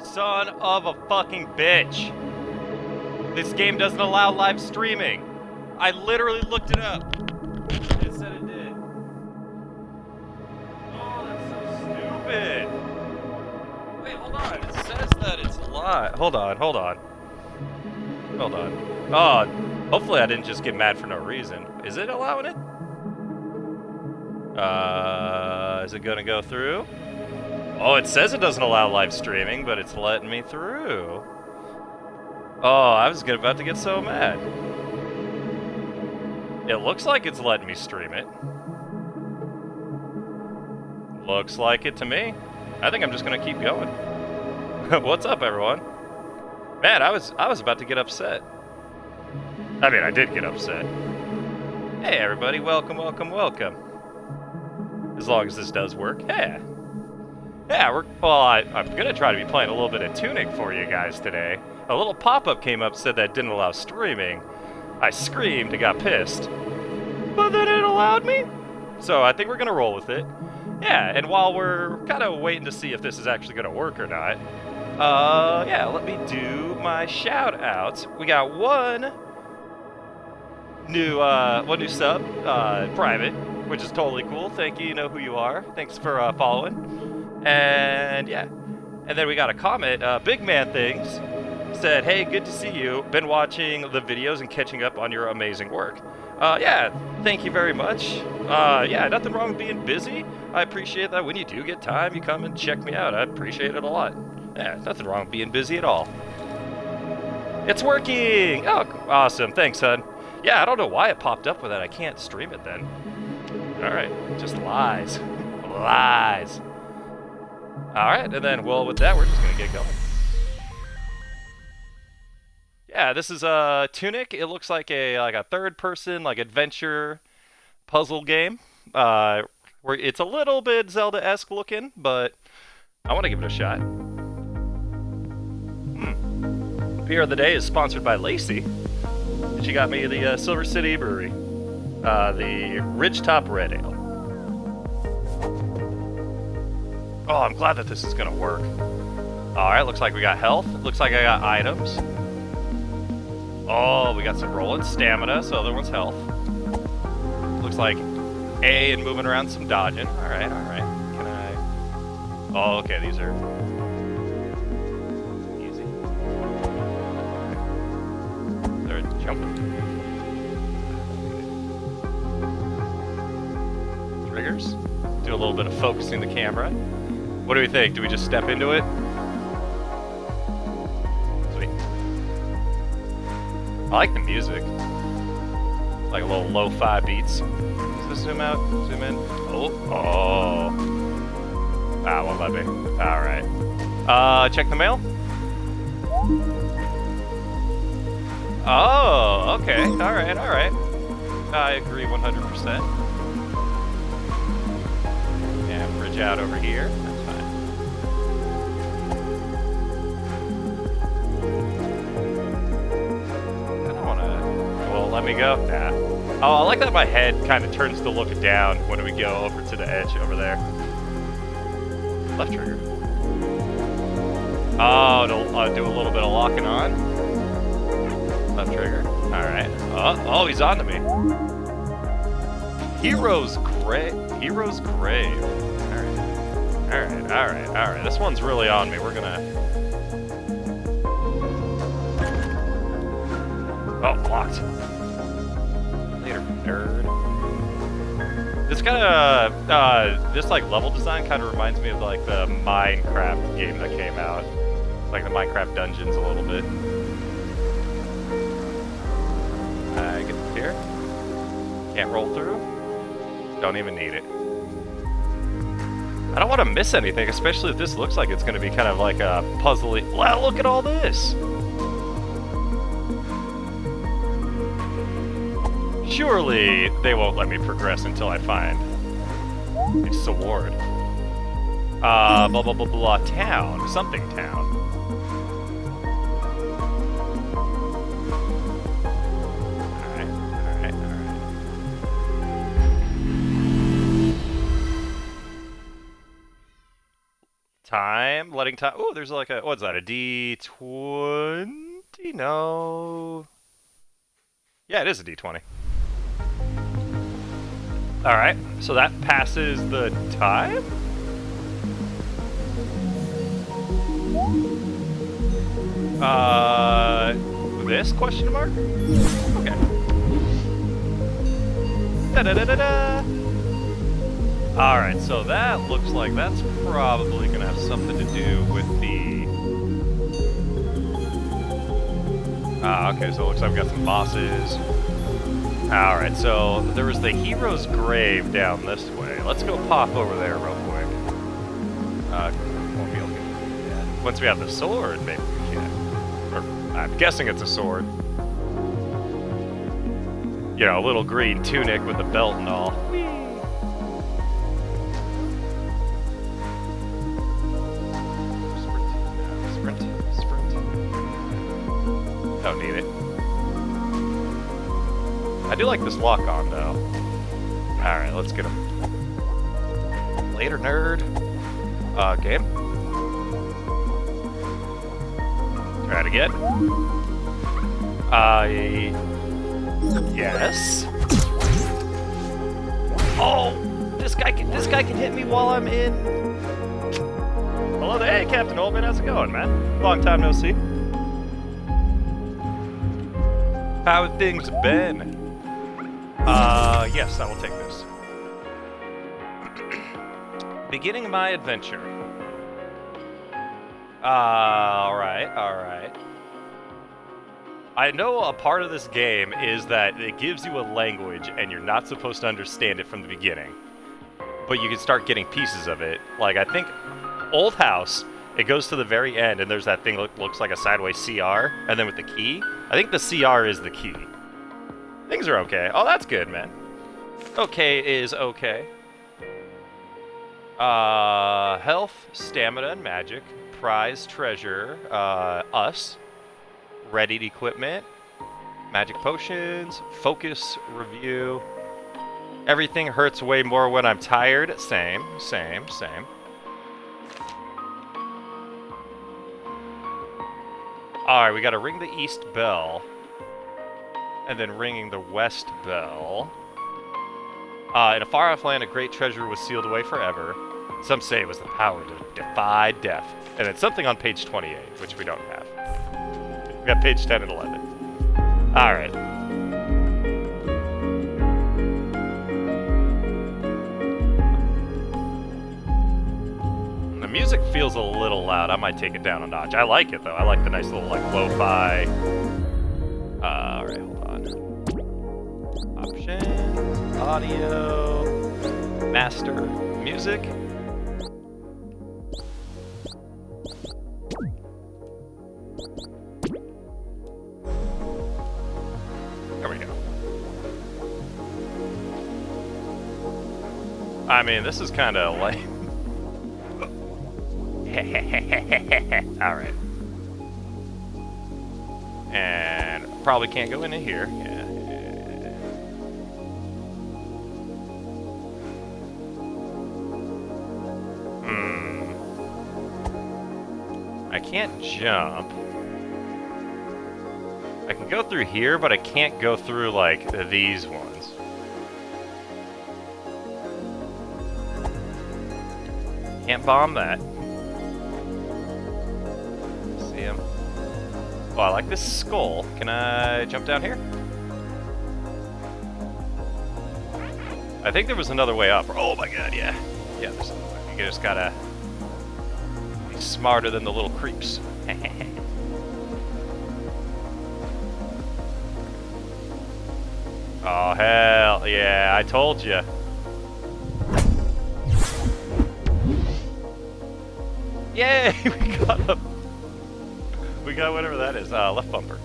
Son of a fucking bitch. This game doesn't allow live streaming. I literally looked it up. It said it did. Oh, that's so stupid. Wait, hold on. It says that it's live. Hold on. Oh, hopefully I didn't just get mad for no reason. Is it allowing it? Is it gonna go through? Oh, it says it doesn't allow live streaming, but it's letting me through. Oh, I was about to get so mad. It looks like it's letting me stream it. Looks like it to me. I think I'm just gonna keep going. What's up, everyone? Man, I was about to get upset. I mean, I did get upset. Hey, everybody, welcome. As long as this does work, yeah, I'm gonna try to be playing a little bit of Tunic for you guys today. A little pop-up came up, said that it didn't allow streaming. I screamed and got pissed, but then it allowed me. So I think we're gonna roll with it. Yeah, and while we're kind of waiting to see if this is actually gonna work or not, yeah, let me do my shout-outs. We got one new sub, private, which is totally cool. Thank you. You know who you are. Thanks for following. And yeah, and then we got a comment. Big Man Things said, "Hey, good to see you. Been watching the videos and catching up on your amazing work." Yeah, thank you very much. Yeah, nothing wrong with being busy. I appreciate that. When you do get time, you come and check me out. I appreciate it a lot. Yeah, nothing wrong with being busy at all. It's working! Oh, awesome. Thanks, son. Yeah, I don't know why it popped up with that. I can't stream it then. Alright, just lies. Lies. Alright, and then, well, with that, we're just gonna get going. Yeah, this is Tunic. It looks like a third-person, adventure puzzle game. Where it's a little bit Zelda-esque looking, but I want to give it a shot. Beer of the day is sponsored by Lacey. She got me the Silver City Brewery, the Ridgetop Red Ale. Oh, I'm glad that this is gonna work. Alright, looks like we got health. Looks like I got items. Oh, we got some rolling stamina, so other one's health. Looks like A and moving around, some dodging. Alright. Can I... Oh, okay, these are... easy. They're jumping. Triggers. Do a little bit of focusing the camera. What do we think? Do we just step into it? Sweet. I like the music. Like a little lo-fi beats. Does this zoom out? Zoom in? Oh. Ah, won't let me. Alright. Check the mail? Oh, okay. Alright. I agree 100%. And bridge out over here. That's fine. I don't wanna... Well, let me go. Nah. Oh, I like that my head kind of turns to look down when we go over to the edge over there. Left trigger. Oh, it'll do a little bit of locking on. Left trigger. Alright. Oh, he's on to me. Hero's Grave. Alright. This one's really on me. We're gonna... Oh, blocked. Later, nerd. This kind of, this level design kind of reminds me of the Minecraft game that came out. Like the Minecraft dungeons a little bit. I get up here. Can't roll through. Don't even need it. I don't want to miss anything, especially if this looks like it's going to be kind of like a puzzly. Wow, look at all this! Surely they won't let me progress until I find a sword. Blah blah blah blah town. Something town. Alright. Time, letting time. Oh, there's like a, what's that, a D20? No. Yeah, it is a D20. Alright, so that passes the time? This question mark? Okay. Da-da-da-da-da! Alright, so that looks like that's probably gonna have something to do with the... okay, so it looks like we've got some bosses. Alright, so there was the hero's grave down this way. Let's go pop over there real quick. Won't be able to. Yeah. Once we have the sword, maybe we can. Or, I'm guessing it's a sword. You know, a little green tunic with a belt and all. Sprint. Don't need it. I do like this lock-on, though. Alright, let's get him. Later, nerd. Game. Try it again. Yes. Oh! This guy can hit me while I'm in... Hello there, hey, Captain Oldman, how's it going, man? Long time no see. How have things been? Yes, I will take this. Beginning my adventure. Alright. I know a part of this game is that it gives you a language and you're not supposed to understand it from the beginning. But you can start getting pieces of it. Like, I think Old House, it goes to the very end and there's that thing that looks like a sideways CR, and then with the key. I think the CR is the key. Things are okay. Oh, that's good, man. Okay is okay. Health, stamina, and magic. Prize, treasure, us. Readied equipment. Magic potions. Focus, review. Everything hurts way more when I'm tired. Same. Alright, we gotta ring the east bell. And then ringing the west bell. In a far-off land, a great treasure was sealed away forever. Some say it was the power to defy death. And then something on page 28, which we don't have. We got page 10 and 11. Alright. The music feels a little loud. I might take it down a notch. I like it, though. I like the nice little, like, lo-fi... Alright, hold on. Options, audio, master, music. There we go. I mean, this is kind of lame. Alright. And probably can't go into here. Yeah. I can't jump. I can go through here, but I can't go through, like, these ones. Can't bomb that. See him. Oh, I like this skull. Can I jump down here? I think there was another way up. Oh my god, yeah. Yeah, there's another way. You just gotta be smarter than the little creeps. Oh, hell yeah, I told you. Yay, we got him. We got whatever that is. Left bumper.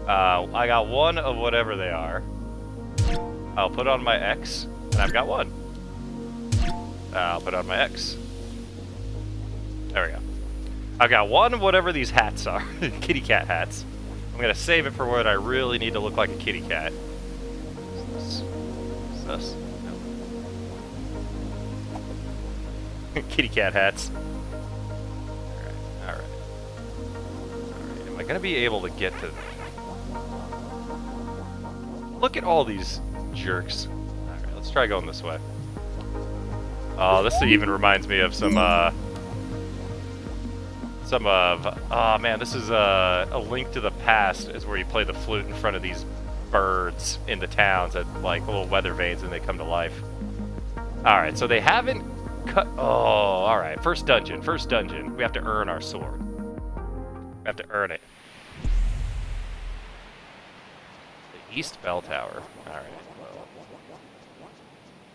I got one of whatever they are. I'll put on my X, and I've got one. I'll put on my X. There we go. I've got one of whatever these hats are. Kitty cat hats. I'm gonna save it for when I really need to look like a kitty cat. Is this? No. Kitty cat hats. Alright. Am I gonna be able to get to... Look at all these jerks. Alright, let's try going this way. Oh, this even reminds me of some of... Oh man, this is a Link to the Past, is where you play the flute in front of these birds in the towns at like little weather vanes and they come to life. Alright, so they haven't cut... Oh, alright. First dungeon. We have to earn our sword. We have to earn it. The East Bell Tower. Alright, well...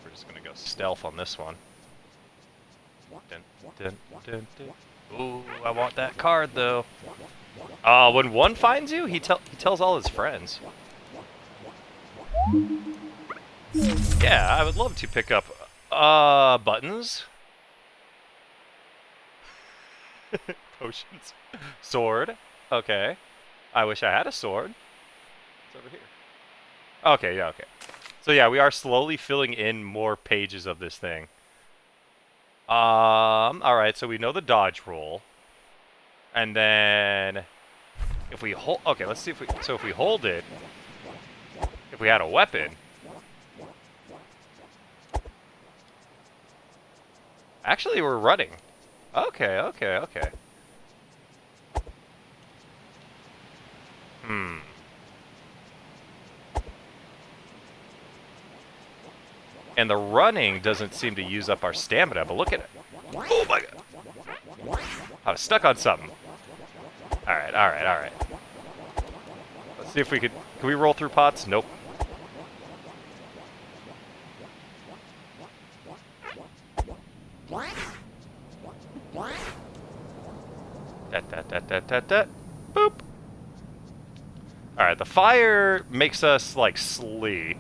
We're just gonna go stealth on this one. Dun, dun, dun, dun. Ooh, I want that card, though. When one finds you, he tells all his friends. Yeah, I would love to pick up, buttons. Potions. Sword. Okay. I wish I had a sword. It's over here. Okay, yeah, okay. So yeah, we are slowly filling in more pages of this thing. Alright, so we know the dodge roll. And then... If we hold... Okay, let's see if we... So if we hold it... If we had a weapon... Actually, we're running. Okay. And the running doesn't seem to use up our stamina, but look at it. Oh my god. I was stuck on something. Alright. Let's see if we could... Can we roll through pots? Nope. Da. Boop. Alright, the fire makes us, like, sleep.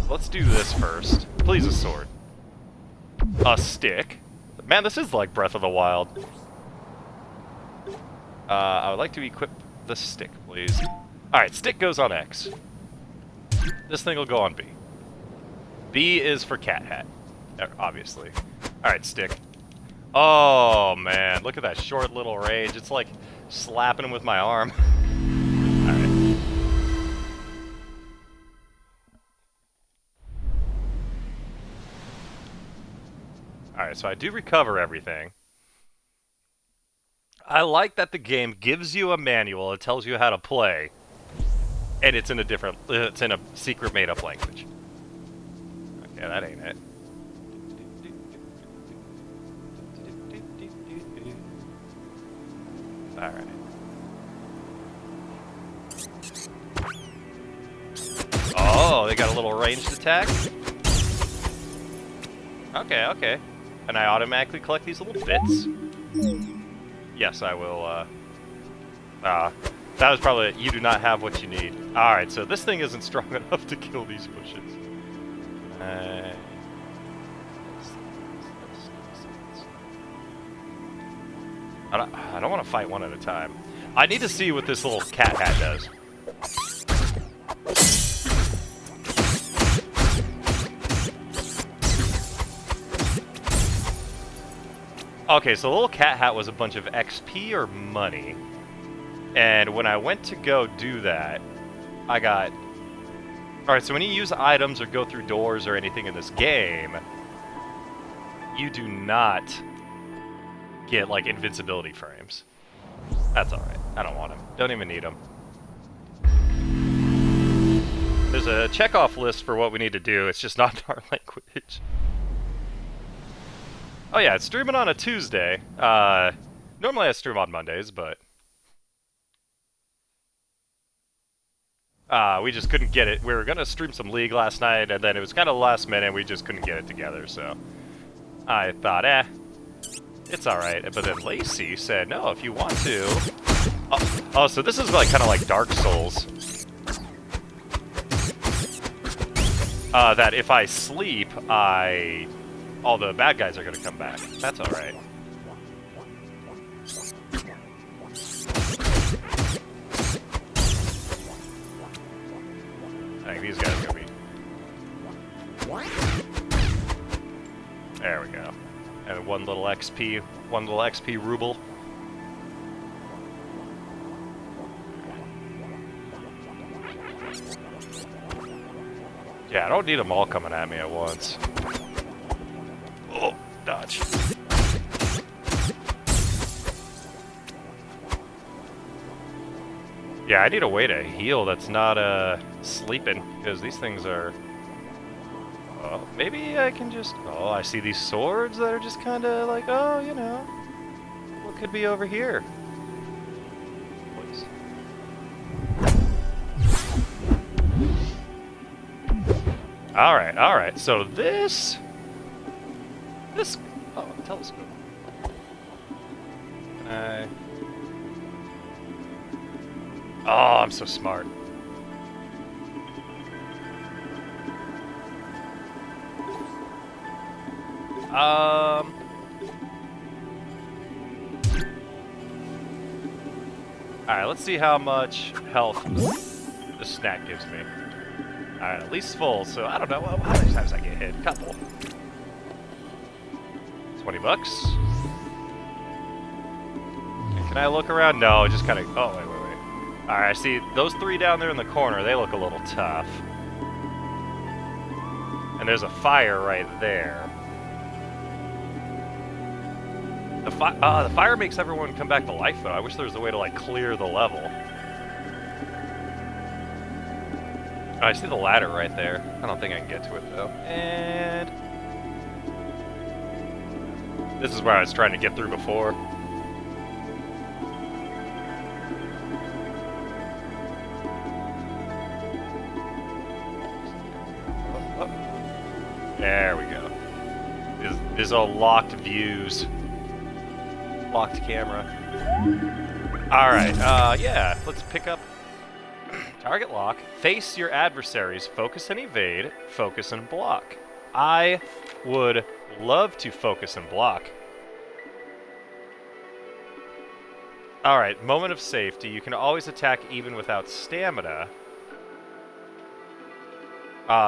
Let's do this first. Please, a sword. A stick. Man, this is like Breath of the Wild. I would like to equip the stick, please. Alright, stick goes on X. This thing will go on B. B is for cat hat, obviously. Alright, stick. Oh, man. Look at that short little range. It's like slapping him with my arm. Alright. Alright, so I do recover everything. I like that the game gives you a manual, it tells you how to play, and it's in a different, it's in a secret made-up language. Okay, that ain't it. Alright. Oh, they got a little ranged attack? Okay. And I automatically collect these little bits? Yes, I will, that was probably... You do not have what you need. Alright, so this thing isn't strong enough to kill these bushes. I don't want to fight one at a time. I need to see what this little cat hat does. Okay, so the little cat hat was a bunch of XP or money. And when I went to go do that, I got... Alright, so when you use items or go through doors or anything in this game, you do not get, like, invincibility frames. That's alright. I don't want them. Don't even need them. There's a checkoff list for what we need to do. It's just not in our language. Oh yeah, it's streaming on a Tuesday. Normally I stream on Mondays, but... we just couldn't get it. We were gonna stream some League last night, and then it was kind of last minute, and we just couldn't get it together, so... I thought, it's alright. But then Lacey said, no, if you want to... Oh, so this is like kind of like Dark Souls. That if I sleep, all the bad guys are gonna come back. That's alright. I think these guys are gonna be... There we go. And one little XP ruble. Yeah, I don't need them all coming at me at once. Oh, dodge. Yeah, I need a way to heal that's not sleeping, because these things are... Oh, maybe I can just... Oh, I see these swords that are just kind of like, oh, you know, what could be over here? Please. Alright, so this... Oh, telescope. Can I... Oh, I'm so smart. Alright, let's see how much health the snack gives me. Alright, at least full, so I don't know how many times I get hit. Couple. 20 bucks. Can I look around? No, just kind of... Oh, wait. Alright, I see those three down there in the corner. They look a little tough. And there's a fire right there. The fire makes everyone come back to life, though. I wish there was a way to, like, clear the level. Oh, I see the ladder right there. I don't think I can get to it, though. And... This is where I was trying to get through before. There we go. These are locked views. Locked camera. Alright, yeah, let's pick up target lock. Face your adversaries. Focus and evade. Focus and block. I would love to focus and block. Alright, moment of safety. You can always attack even without stamina.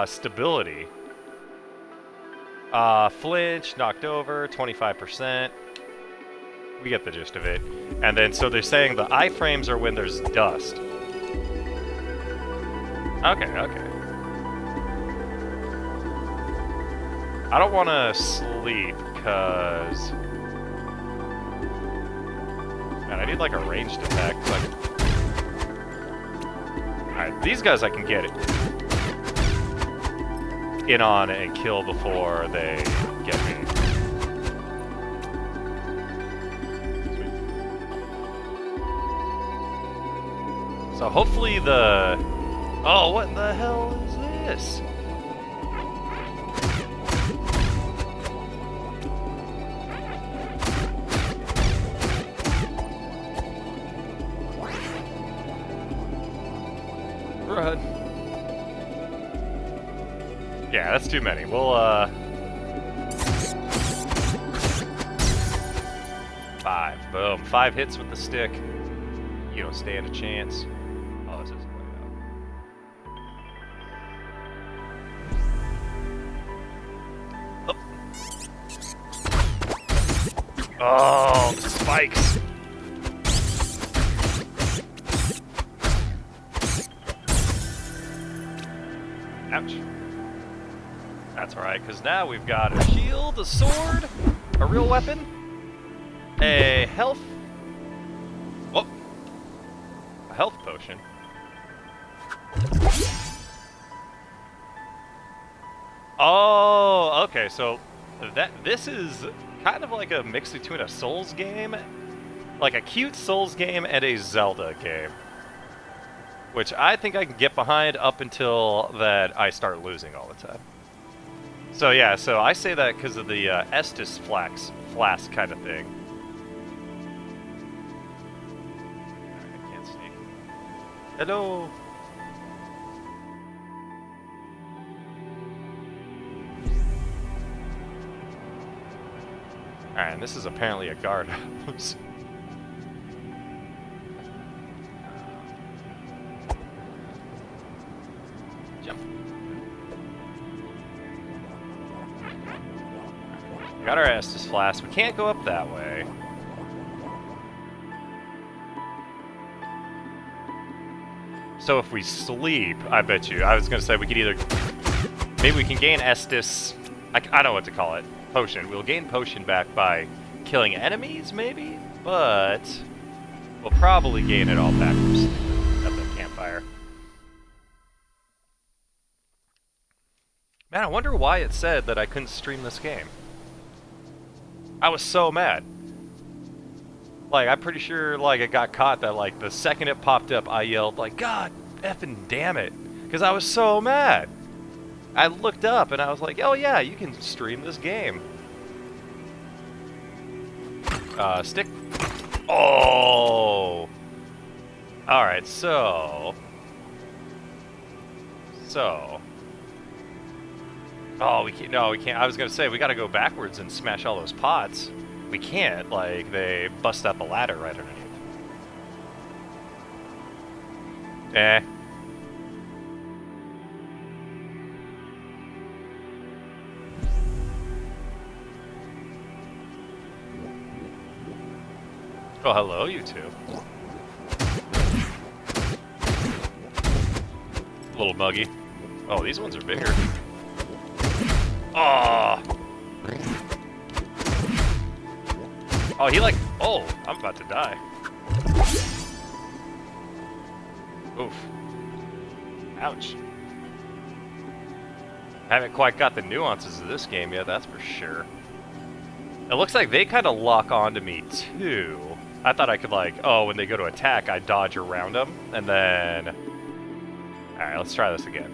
Stability. Flinch, knocked over, 25%. We get the gist of it. And then, so they're saying the iframes are when there's dust. Okay. I don't want to sleep, because... Man, I need, like, a ranged attack. Alright, these guys I can get it in on and kill before they get me. So hopefully the... Oh, what in the hell is this? Run. Yeah, that's too many. We'll, 5. Boom. 5 hits with the stick. You don't stand a chance. Oh, this isn't way up. Oh, the spikes. Ouch. That's alright, because now we've got a shield, a sword, a real weapon, a health... Whoop. A health potion. Oh, okay, so this is kind of like a mix between a Souls game, like a cute Souls game and a Zelda game. Which I think I can get behind up until that I start losing all the time. So yeah, so I say that because of the Estus flask kind of thing. I can't sneak. Hello! Alright, and this is apparently a guardhouse. Jump. Got our Estus Flask. We can't go up that way. So if we sleep, I bet you, I was going to say we could either, maybe we can gain Estus, I don't know what to call it, potion. We'll gain potion back by killing enemies, maybe? But we'll probably gain it all back from sleeping at the campfire. Man, I wonder why it said that I couldn't stream this game. I was so mad. Like, I'm pretty sure, like, it got caught that, like, the second it popped up, I yelled, like, God effing damn it. Because I was so mad. I looked up and I was like, oh yeah, you can stream this game. Stick. Oh! Alright, so... Oh, we can't, no, we can't. I was gonna say, we gotta go backwards and smash all those pots. We can't, like, they bust up a ladder right underneath. Eh. Oh, hello, you two. A little muggy. Oh, these ones are bigger. Oh! Oh, he like... Oh, I'm about to die. Oof. Ouch. Haven't quite got the nuances of this game yet, that's for sure. It looks like they kind of lock onto me, too. I thought I could, like, oh, when they go to attack, I dodge around them, and then... Alright, let's try this again.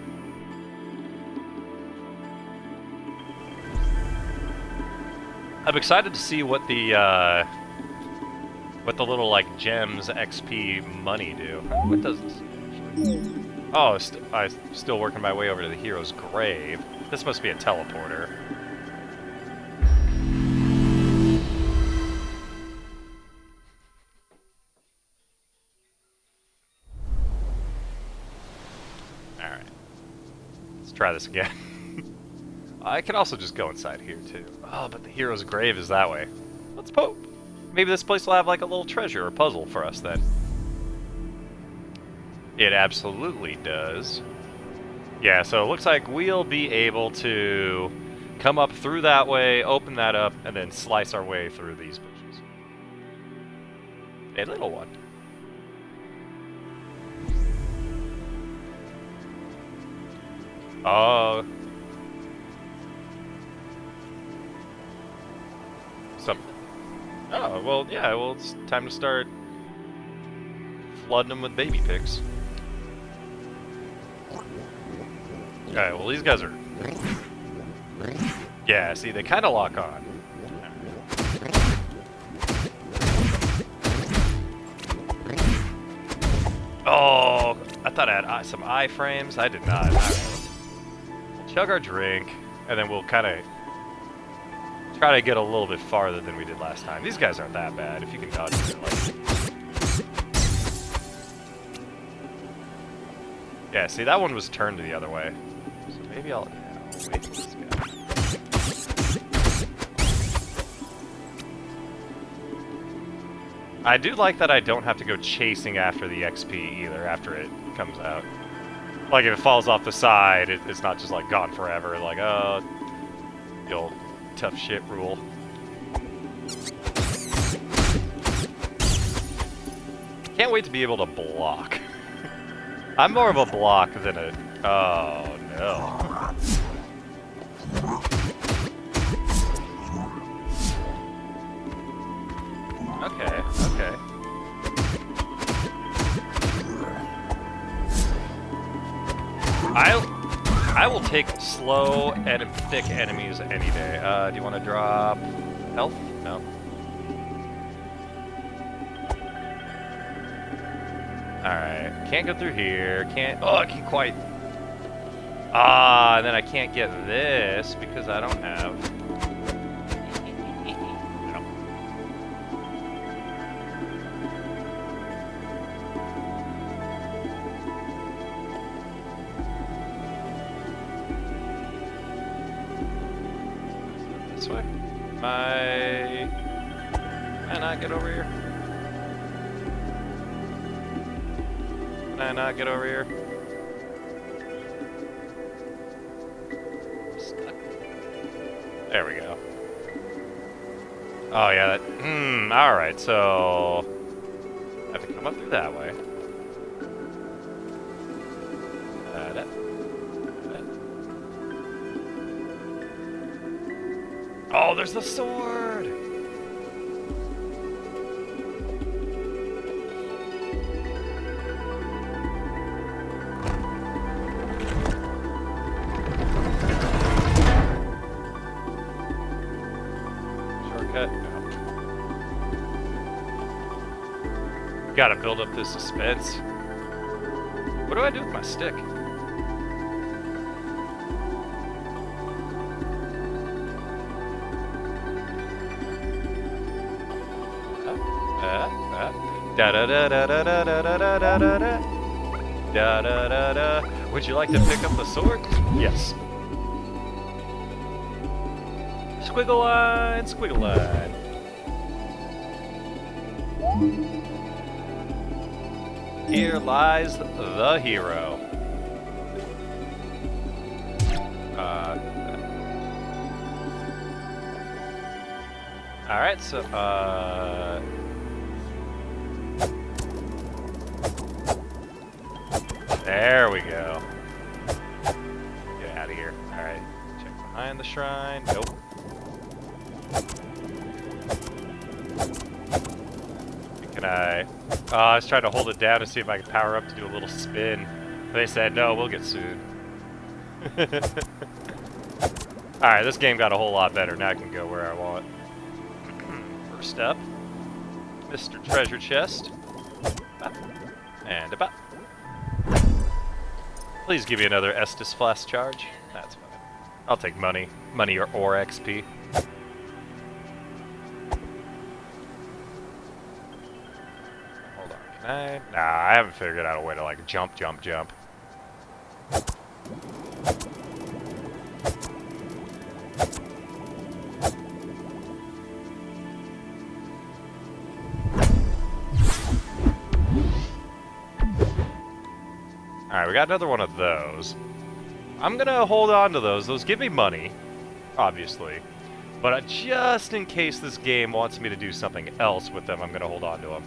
I'm excited to see what the little, like, gems, XP, money do. What does this actually? Oh, I'm still working my way over to the hero's grave. This must be a teleporter. Alright. Let's try this again. I can also just go inside here, too. Oh, but the hero's grave is that way. Let's poke. Maybe this place will have, like, a little treasure or puzzle for us, then. It absolutely does. Yeah, so it looks like we'll be able to come up through that way, open that up, and then slice our way through these bushes. A little one. Oh... Oh, well, yeah, well, it's time to start flooding them with baby pigs. Alright, well, these guys are... Yeah, see, they kind of lock on. Oh, I thought I had some iframes. I did not. Right. We'll chug our drink, and then we'll kind of... try to get a little bit farther than we did last time. These guys aren't that bad. If you can dodge it, like... Yeah, see, that one was turned the other way. So maybe I'll wait for this guy. I do like that I don't have to go chasing after the XP either after it comes out. Like, if it falls off the side, it's not just, like, gone forever. Like, oh, the old tough shit rule. Can't wait to be able to block. I'm more of a block than a... Oh, no. Okay, okay. I will take slow and thick enemies any day. Do you want to drop health? No. Alright, can't go through here. Can't... Oh, I can't quite... Ah, and then I can't get this because I don't have... No. This way? Can I not get over here? Can I not get over here? Stuck. There we go. Oh yeah, that, alright, so I have to come up through that way. Oh, there's the sword! Shortcut? No. Gotta build up this suspense. What do I do with my stick? Da da da da da da da da da da da da da da da. Would you like to pick up the sword? Yes. Squiggle line, squiggle line. Here lies the hero. Alright, so, there we go. Get out of here. Alright, check behind the shrine. Nope. Can I... I was trying to hold it down to see if I could power up to do a little spin. They said, no, we'll get sued. Alright, this game got a whole lot better. Now I can go where I want. First up, Mr. Treasure Chest. And about. Please give me another Estus Flask charge. That's fine. I'll take money. Money or XP. Hold on. Can I? Nah, I haven't figured out a way to like jump. Alright, we got another one of those. I'm gonna hold on to those. Those give me money, obviously. But just in case this game wants me to do something else with them, I'm gonna hold on to them.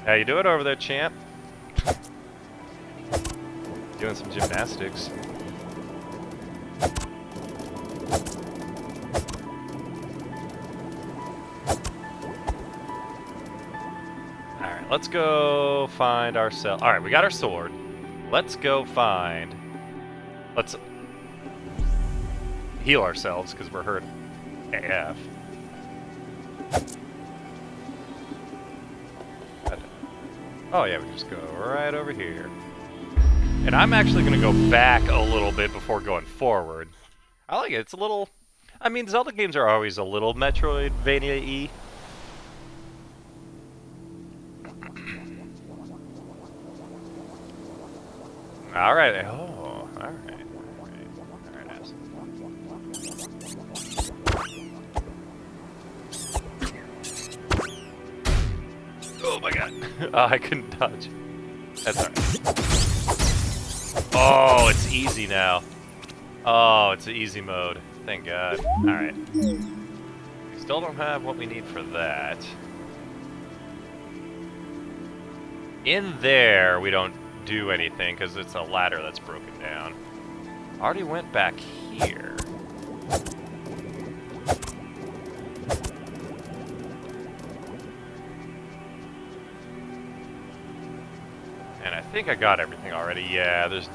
How you doing over there, champ? Doing some gymnastics. Alright, let's go find ourselves. Alright, we got our sword. Let's go find... Let's heal ourselves, because we're hurt AF. Oh yeah, we just go right over here. And I'm actually going to go back a little bit before going forward. I like it. It's a little... I mean, Zelda games are always a little Metroidvania-y. Alright. Oh, alright. Alright, ass. Oh my god. Oh, I couldn't dodge. That's alright. Oh, it's easy now. Oh, it's an easy mode. Thank god. Alright. We still don't have what we need for that. In there, we don't do anything because it's a ladder that's broken down. Already went back here. And I think I got everything already. Yeah, there's...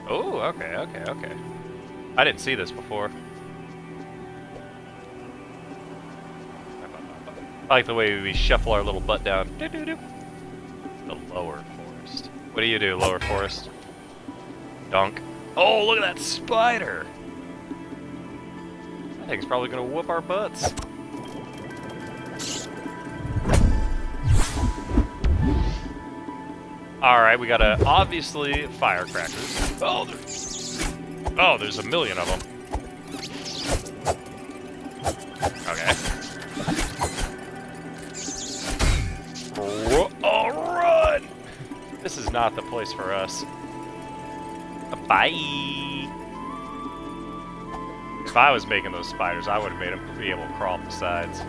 Oh, okay. I didn't see this before. I like the way we shuffle our little butt down. The lower forest. What do you do, lower forest? Dunk. Oh, look at that spider! That thing's probably gonna whoop our butts. Alright, we gotta, obviously, firecrackers. Oh, there's a million of them. Okay. Oh, run! This is not the place for us. Bye! If I was making those spiders, I would have made them be able to crawl up the sides.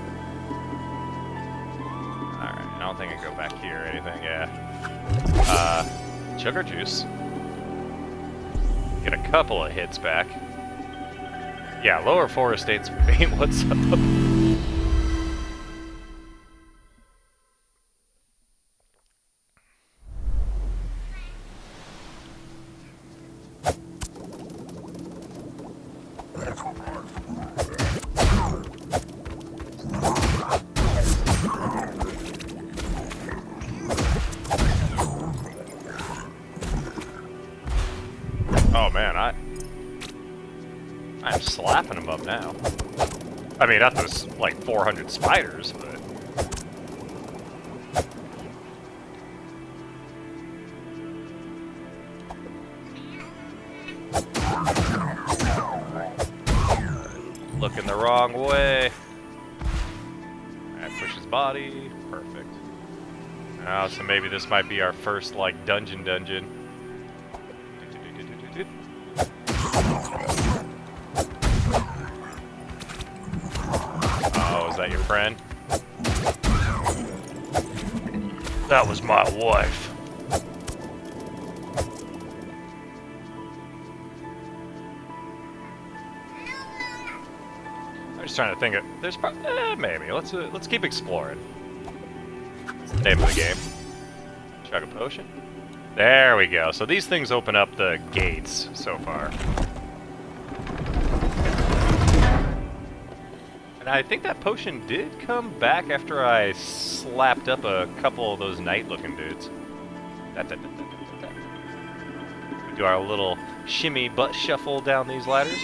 Alright, I don't think I can go back here or anything, yeah. Sugar juice. Get a couple of hits back. Yeah, lower forest states ain't what's up. Oh man, I'm slapping them up now. I mean, not those like 400 spiders, but looking the wrong way. Alright, push his body. Perfect. Oh, so maybe this might be our first like dungeon. Oh, is that your friend? That was my wife. I'm just trying to think of. There's probably maybe. Let's keep exploring. That's the name of the game. Chug a potion. There we go. So these things open up the gates so far. And I think that potion did come back after I slapped up a couple of those knight-looking dudes. We do our little shimmy butt shuffle down these ladders.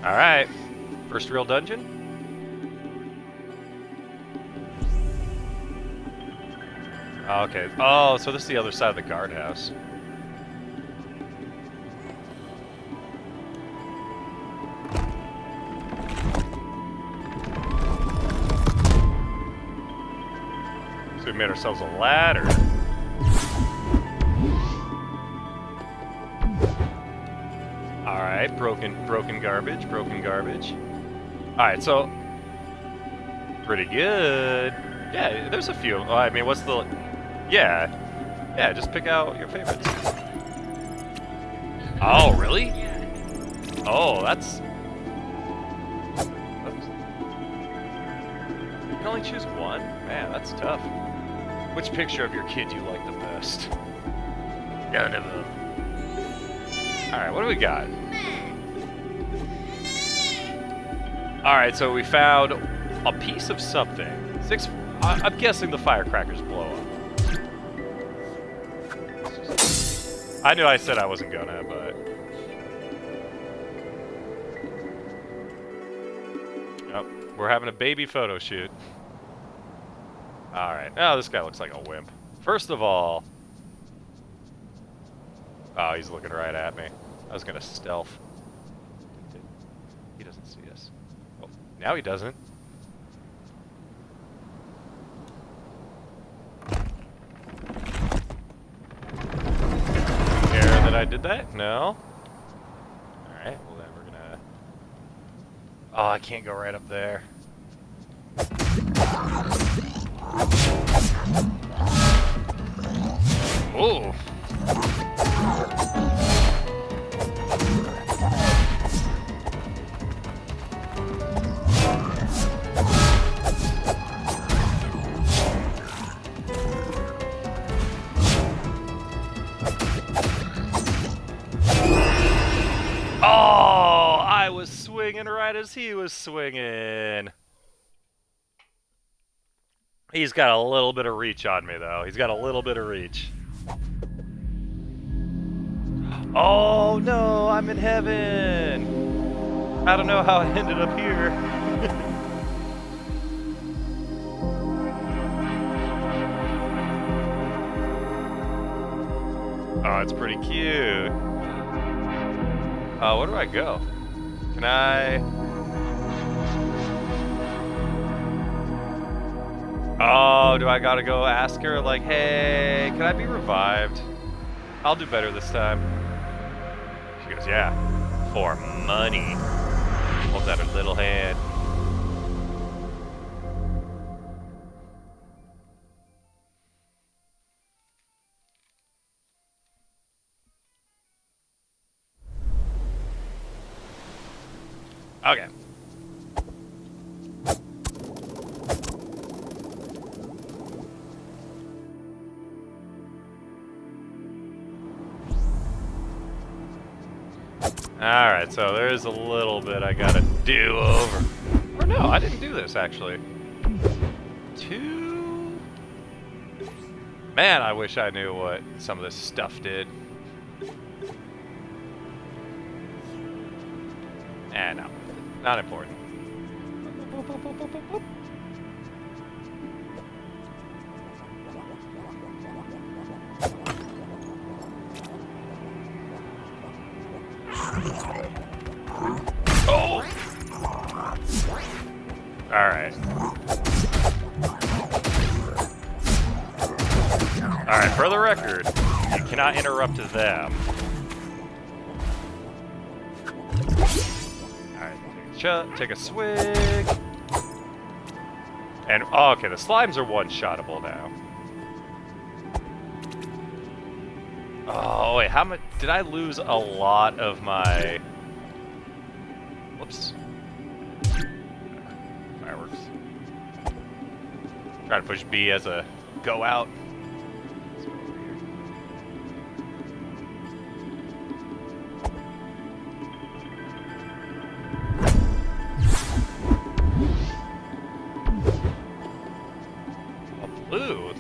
Alright. First real dungeon. Okay. Oh, so this is the other side of the guardhouse. So we made ourselves a ladder. Alright, broken garbage. Alright, so pretty good. Yeah, there's a few. I mean, what's the... Yeah, just pick out your favorites. Oh, really? Oh, that's... You can only choose one? Man, that's tough. Which picture of your kid do you like the best? None of them. Alright, what do we got? Alright, so we found a piece of something. I'm guessing the firecrackers blow up. I knew I said I wasn't gonna, but... Yep, we're having a baby photo shoot. Alright, oh, this guy looks like a wimp. First of all... Oh, he's looking right at me. I was gonna stealth. He doesn't see us. Oh, now he doesn't. I did that? No? Alright, well then we're gonna... Oh, I can't go right up there. Ooh! Swinging right as he was swinging. He's got a little bit of reach on me, though. He's got a little bit of reach. Oh, no, I'm in heaven. I don't know how I ended up here. Oh, it's pretty cute. Where do I go? Can I... Oh, do I gotta go ask her, like, hey, can I be revived? I'll do better this time. She goes, yeah, for money. Holds out her little hand. Okay. Alright, so there's a little bit I gotta do over. Or no, I didn't do this actually. 2... Man, I wish I knew what some of this stuff did. No. Not important. Oh! Alright. Alright, for the record, you cannot interrupt them. Take a swig. And, oh, okay, the slimes are one-shottable now. Oh, wait, how much... Did I lose a lot of my... Whoops. Fireworks. Try to push B as a go out. Blue.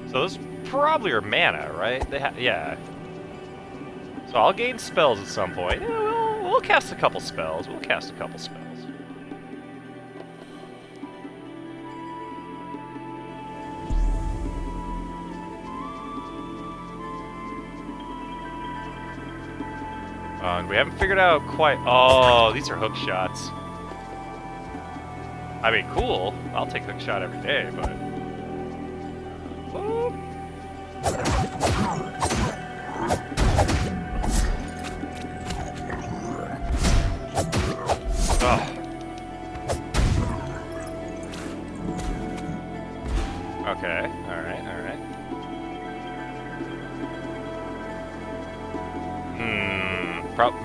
So those probably are mana, right? Yeah. So I'll gain spells at some point. Yeah, we'll cast a couple spells. And we haven't figured out quite... Oh, these are hook shots. I mean, cool. I'll take hook shot every day, but... Whoop. Oh. Okay, alright.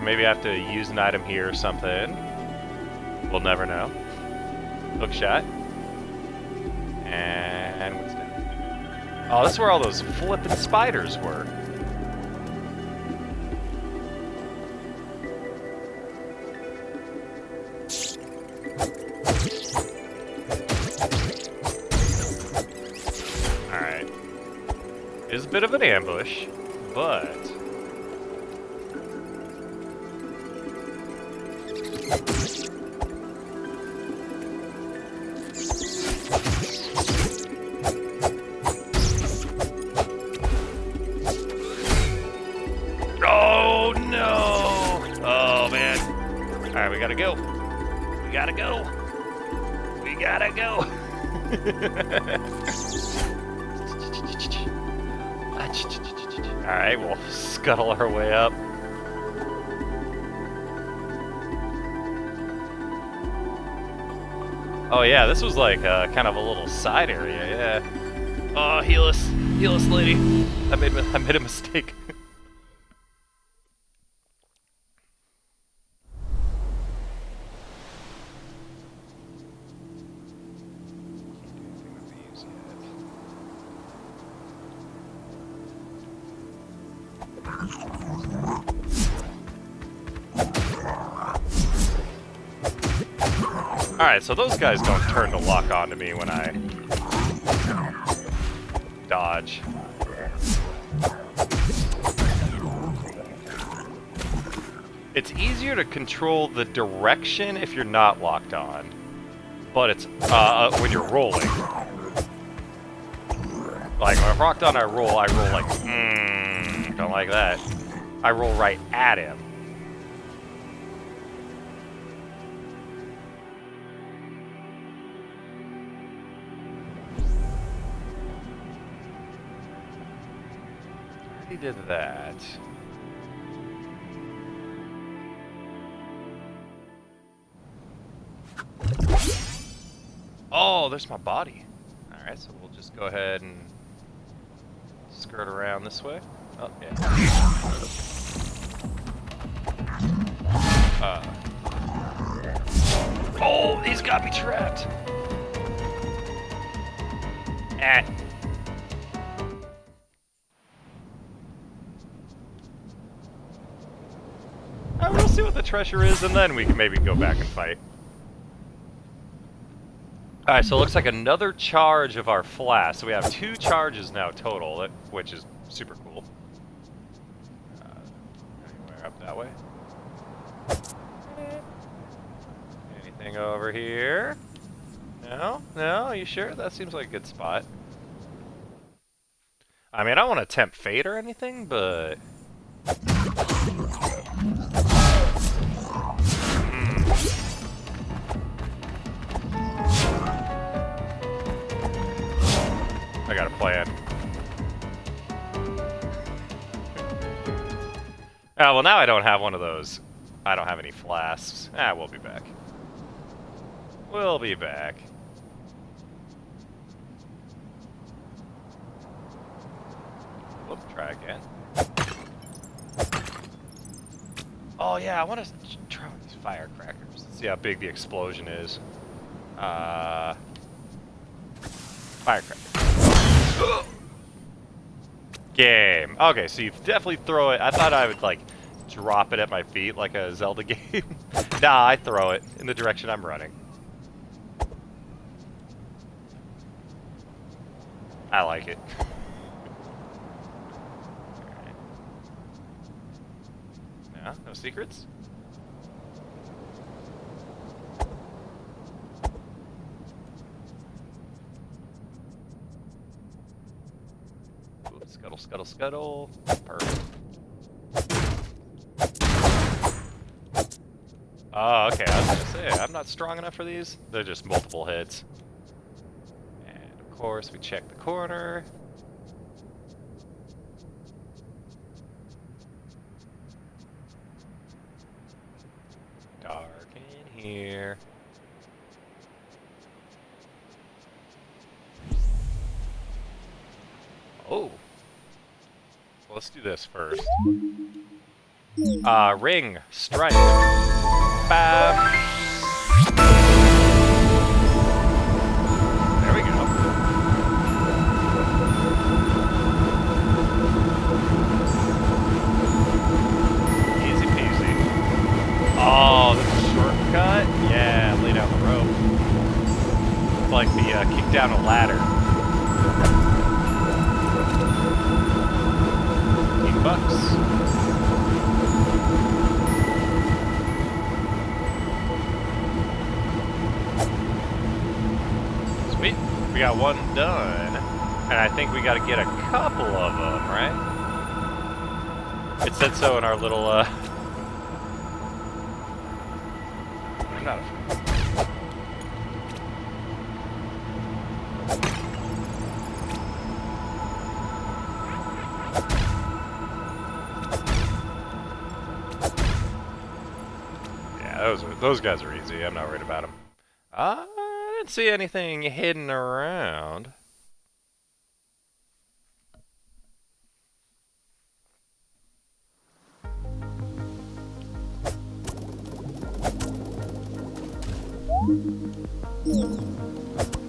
Maybe I have to use an item here or something. We'll never know. Hook shot. And what's that? Oh, this is where all those flippin' spiders were. Alright. It is a bit of an ambush, but... We gotta go. Alright, we'll scuttle our way up. Oh yeah, this was like kind of a little side area, yeah. Oh, heal us, lady. I made a mistake. Alright, so those guys don't turn to lock onto me when I dodge. It's easier to control the direction if you're not locked on, but it's when you're rolling. Like when I'm locked on, I roll like, don't like that. I roll right at him. Already did that. Oh, there's my body. Alright, so we'll just go ahead and skirt around this way. Oh, yeah. Oh, he's got me trapped. Alright, we'll see what the treasure is, and then we can maybe go back and fight. Alright, so it looks like another charge of our flask. So we have 2 charges now total, which is super cool. Anywhere up that way? Anything over here? No? No? Are you sure? That seems like a good spot. I mean, I don't want to tempt fate or anything, but... I got a plan. Oh, well now I don't have one of those. I don't have any flasks. We'll be back. We'll be back. Let's try again. Oh yeah, I want to try one of these firecrackers. Let's see how big the explosion is. Firecracker. Game. Okay, so you definitely throw it. I thought I would, like, drop it at my feet like a Zelda game. Nah, I throw it in the direction I'm running. I like it. No? No secrets? Scuttle, scuttle, scuttle. Perfect. Oh, okay, I was gonna say, I'm not strong enough for these. They're just multiple hits. And of course, we check the corner. Dark in here. Oh. Let's do this first. Ring, strike. Bam. There we go. Easy peasy. Oh, this is a shortcut? Yeah, lay down the rope. It's like the kick down a ladder. $15. Sweet. We got one done. And I think we gotta get a couple of them, right? It said so in our little, I'm not afraid. Those guys are easy. I'm not worried about them. I didn't see anything hidden around.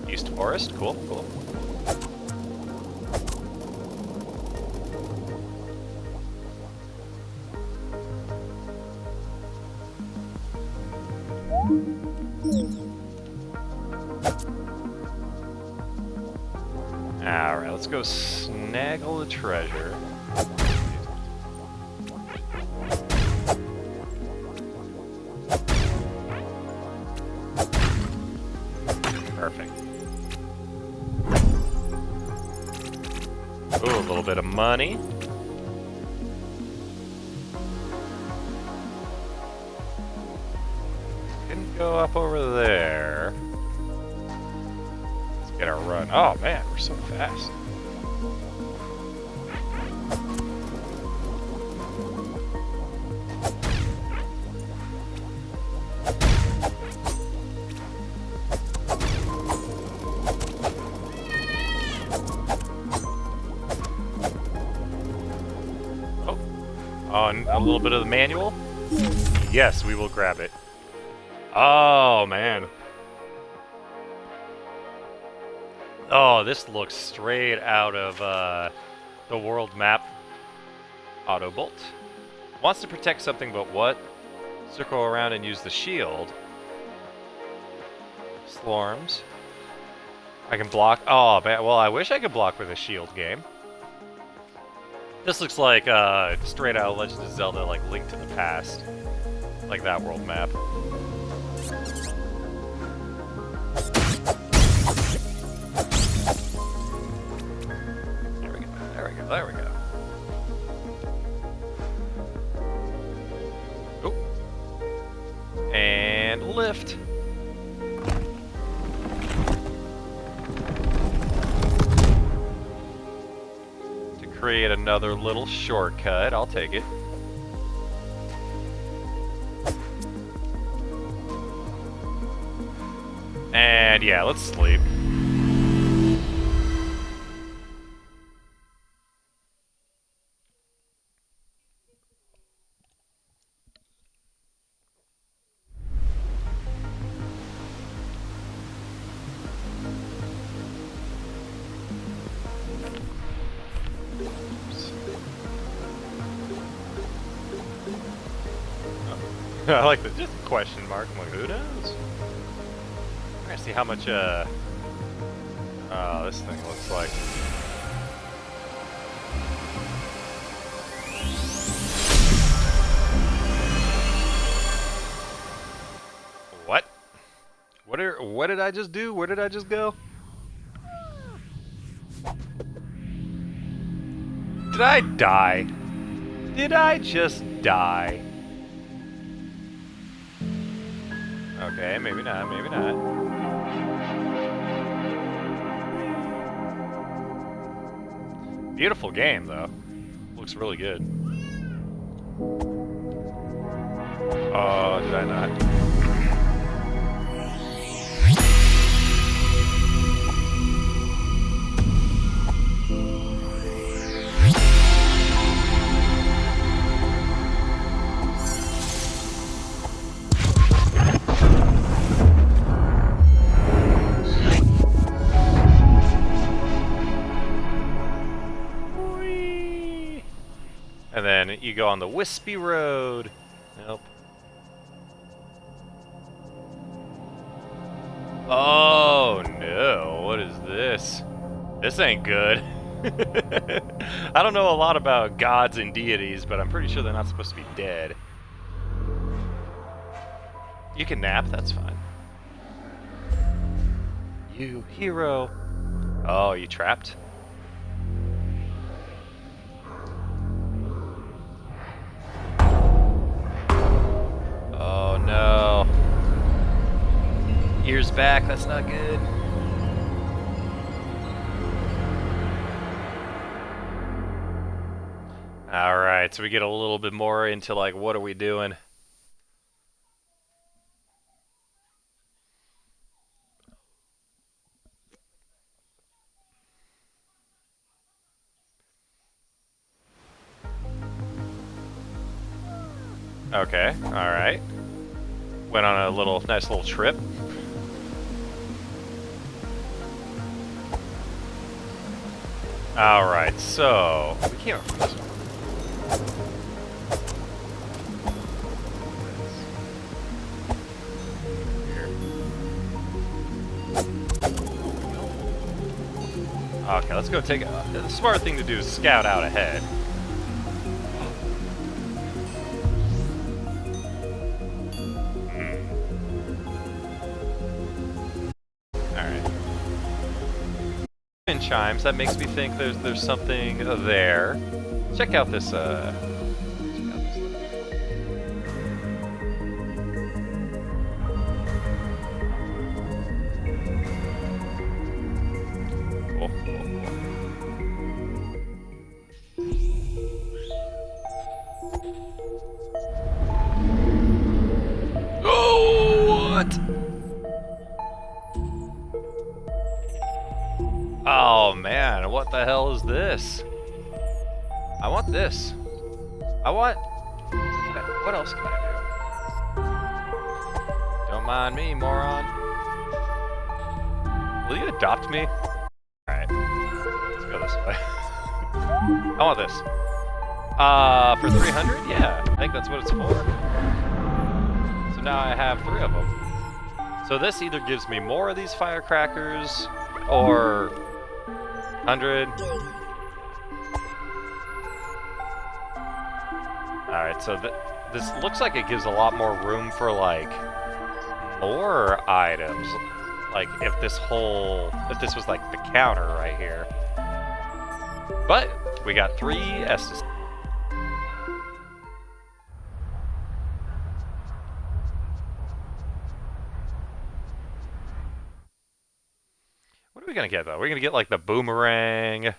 East Forest, cool, cool. Alright, let's go snaggle the treasure. Perfect. Ooh, a little bit of money. Didn't go up over there. Let's get our run. Oh man, we're so fast. On a little bit of the manual? Yes, we will grab it. Oh, man. Oh, this looks straight out of the world map. Autobolt. Wants to protect something, but what? Circle around and use the shield. Slorms. I can block. Oh, man. Well, I wish I could block with a shield game. This looks like straight out of Legend of Zelda, like Link to the Past. Like that world map. There we go, there we go, there we go. Oh. And lift. Create another little shortcut. I'll take it. And yeah, let's sleep. I like the just question mark. I'm like, who knows? I'm gonna see how much this thing looks like. What? What did I just do? Where did I just go? Did I die? Did I just die? Okay, maybe not, maybe not. Beautiful game, though. Looks really good. Oh, did I not? And then you go on the wispy road. Nope. Oh no, what is this? This ain't good. I don't know a lot about gods and deities, but I'm pretty sure they're not supposed to be dead. You can nap, that's fine. You hero. Oh, you trapped? Oh no. Ears back, that's not good. Alright, so we get a little bit more into like, what are we doing? Okay, alright. Went on a nice little trip. Alright, so we came up from this one. Okay, let's go take the smart thing to do is scout out ahead. Alright. Wind chimes. That makes me think there's something there. Check out this. Oh man, what the hell is this? I want this. I want... what else can I do? Don't mind me, moron. Will you adopt me? Alright, let's go this way. I want this. For 300? Yeah, I think that's what it's for. So now I have 3 of them. So this either gives me more of these firecrackers, or 100. Alright, so this looks like it gives a lot more room for, like, more items. Like, if this was, like, the counter right here. But, we got 3 S's. What are we gonna get, though? We're gonna get, like, the boomerang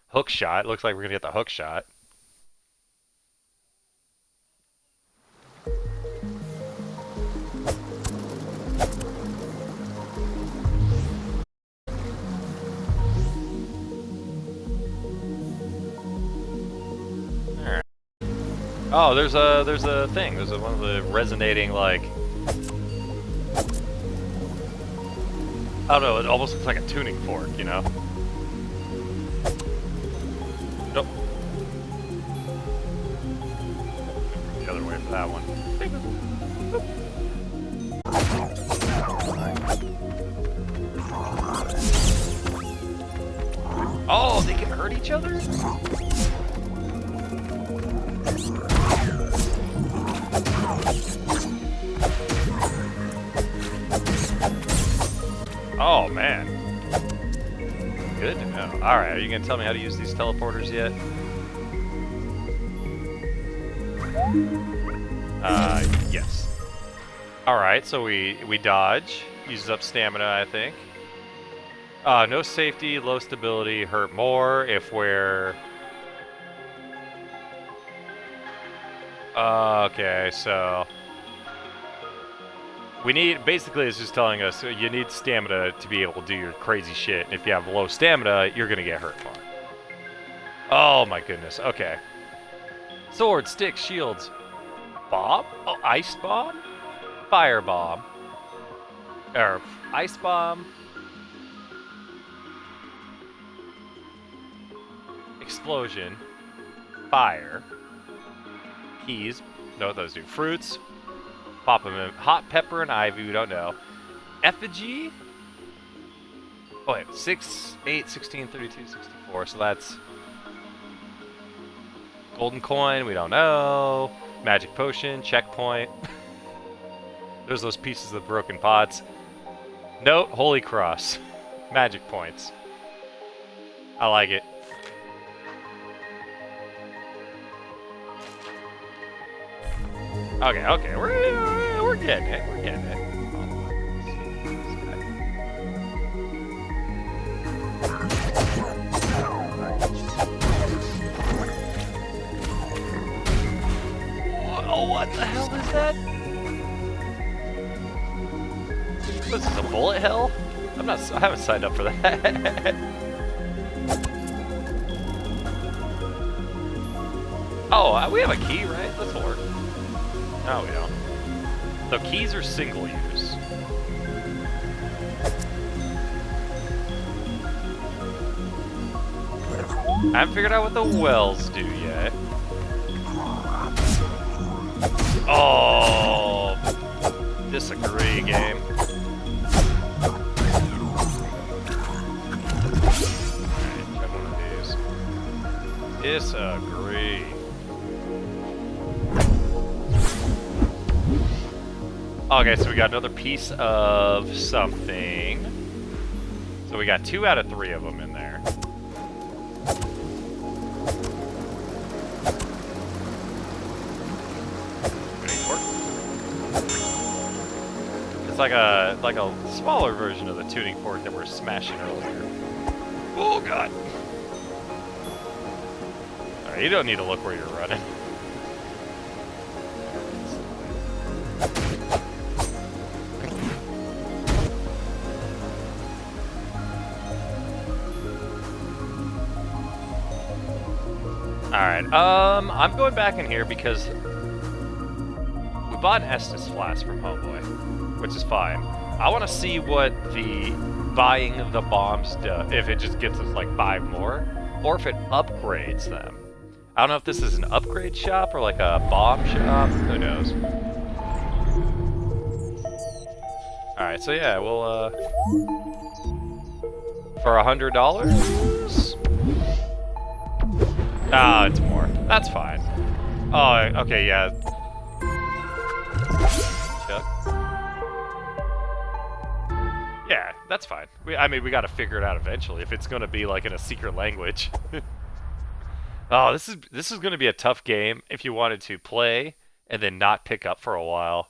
hook shot. Looks like we're gonna get the hook shot. Alright. Oh, there's a thing. There's one of the resonating, like... I don't know, it almost looks like a tuning fork, you know? Nope. The other way for that one. Oh, they can hurt each other? Oh, man. Good to know. Alright, are you gonna tell me how to use these teleporters yet? Yes. Alright, so we dodge. Uses up stamina, I think. No safety, low stability, hurt more if we're... okay, so... we need, basically it's just telling us you need stamina to be able to do your crazy shit. And if you have low stamina, you're gonna get hurt more. Oh my goodness, okay. Sword, sticks, shields. Bomb? Oh, ice bomb? Fire bomb. Or, ice bomb. Explosion. Fire. Keys. Know what those do. Fruits. Pop them in. Hot pepper and ivy, we don't know. Effigy? Oh wait, 6, 8, 16, 32, 64, so that's... golden coin, we don't know. Magic potion, checkpoint. There's those pieces of broken pots. Note, holy cross. Magic points. I like it. Okay, okay, we're getting it. We're getting it. Oh, what the hell is that? What is this, a bullet hell? I haven't signed up for that. Oh, we have a key, right? Let's work. No, we don't. So keys are single use. I haven't figured out what the wells do yet. Oh, disagree, game. Alright, try one of these. Disagree. Okay, so we got another piece of something. So we got 2 out of 3 of them in there. It's like a smaller version of the tuning fork that we're smashing earlier. Oh god! Alright, you don't need to look where you're running. Alright, I'm going back in here because we bought an Estus flask from Homeboy, which is fine. I want to see what the buying the bombs does, if it just gets us like 5 more, or if it upgrades them. I don't know if this is an upgrade shop or like a bomb shop, who knows. Alright, so yeah, we'll, for $100? Ah, it's more. That's fine. Oh, okay, yeah. Chuck. Yeah, that's fine. I mean, we gotta figure it out eventually if it's gonna be like in a secret language. Oh, this is gonna be a tough game if you wanted to play and then not pick up for a while.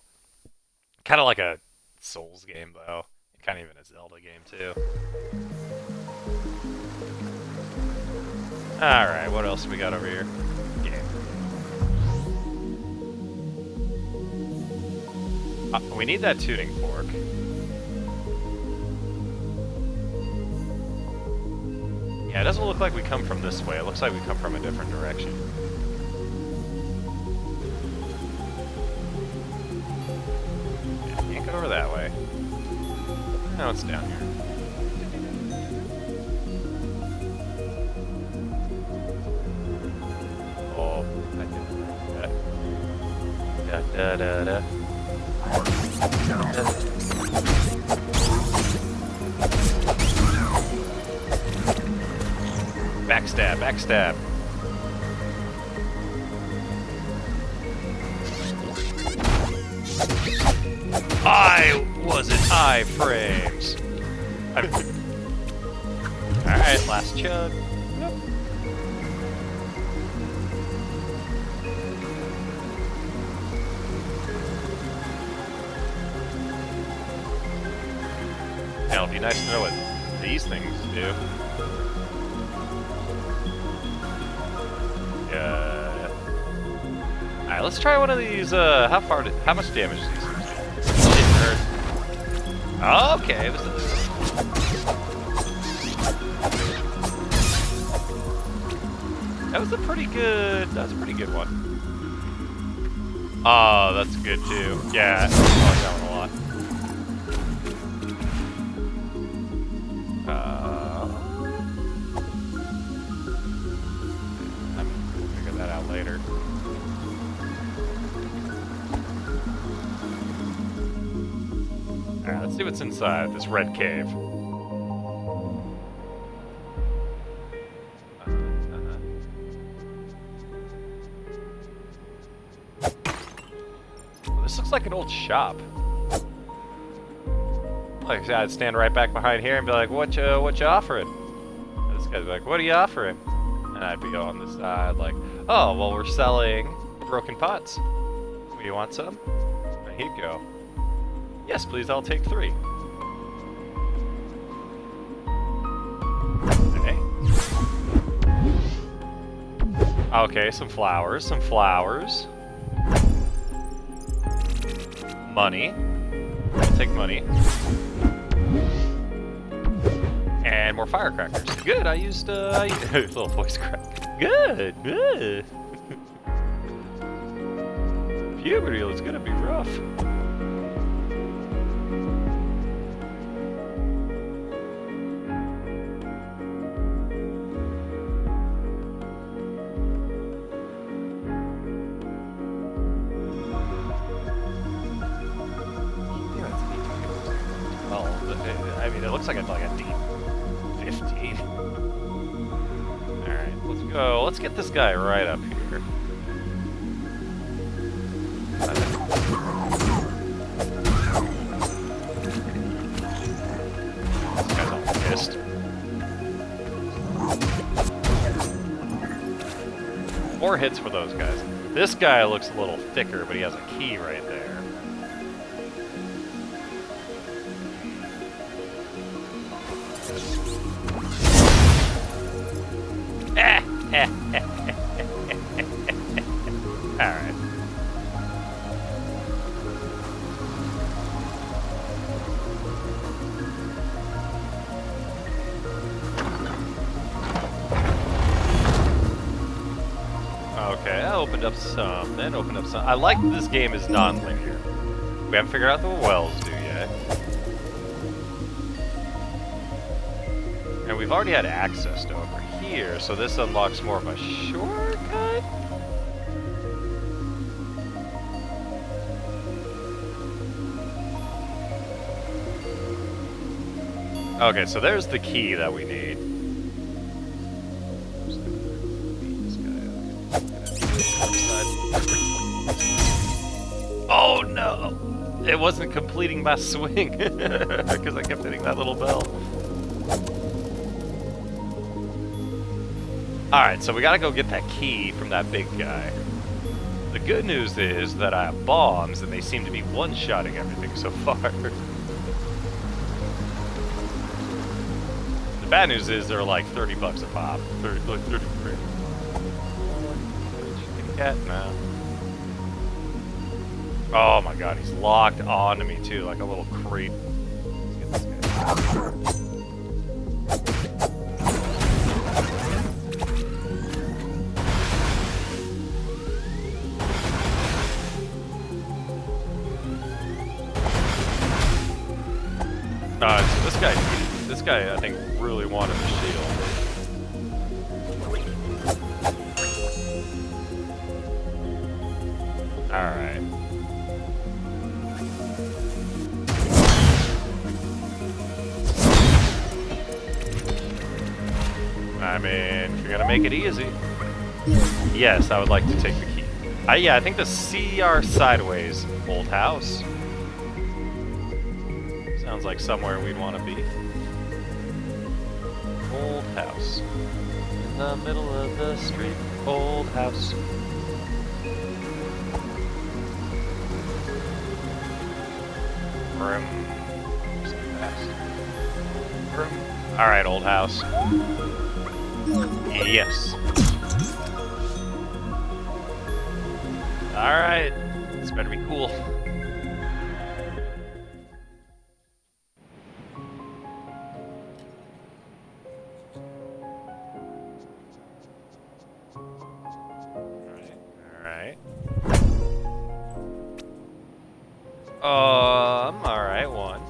Kind of like a Souls game, though. Kind of even a Zelda game, too. Alright, what else we got over here? Yeah. We need that tuning fork. Yeah, it doesn't look like we come from this way. It looks like we come from a different direction. Yeah, can't go over that way. No, it's down here. Oh, I didn't like that. Da da da da. Backstab, backstab. Was it iframes? Alright, last chug. Yep. Now, it'd be nice to know what these things do. Alright, let's try one of these. How much damage do these things do? Didn't hurt. Okay, that was a pretty good one. Oh, that's good too. Yeah, I like that one a lot. I'm gonna figure that out later. Alright, let's see what's inside this red cave. This looks like an old shop. Like, I'd stand right back behind here and be like, what you offering? And this guy's like, what are you offering? And I'd be on the side like, oh, well, we're selling broken pots. Do you want some? And he'd go, yes, please, I'll take 3. Okay. Okay, some flowers. Money. I'll take money. And more firecrackers. Good, I used little voice crack. Good. Puberty is gonna be rough. I mean, it looks like it's like a deep 15. Alright, let's go. Let's get this guy right up here. This guy's all pissed. More hits for those guys. This guy looks a little thicker, but he has a key right there. Alright. Okay, that opened up some. That opened up some. I like that this game is non-linear. We haven't figured out what the wells do yet. And we've already had access to over here, so this unlocks more of a shortcut? Okay, so there's the key that we need. Oh no! It wasn't completing my swing because I kept hitting that little bell. Alright, so we gotta go get that key from that big guy. The good news is that I have bombs and they seem to be one-shotting everything so far. The bad news is they're like 30 bucks a pop. 33. Kitty cat? No. Oh my god, he's locked onto me too, like a little creep. Let's get this guy. So this guy, I think, really wanted the shield. Alright. I mean, if you're gonna make it easy. Yes, I would like to take the key. Yeah, I think the CR sideways old house. Sounds like somewhere we'd want to be. Old house. In the middle of the street. Old house. Room. So fast. Room. Alright, old house. Yes. Alright. This better be cool. Alright, one.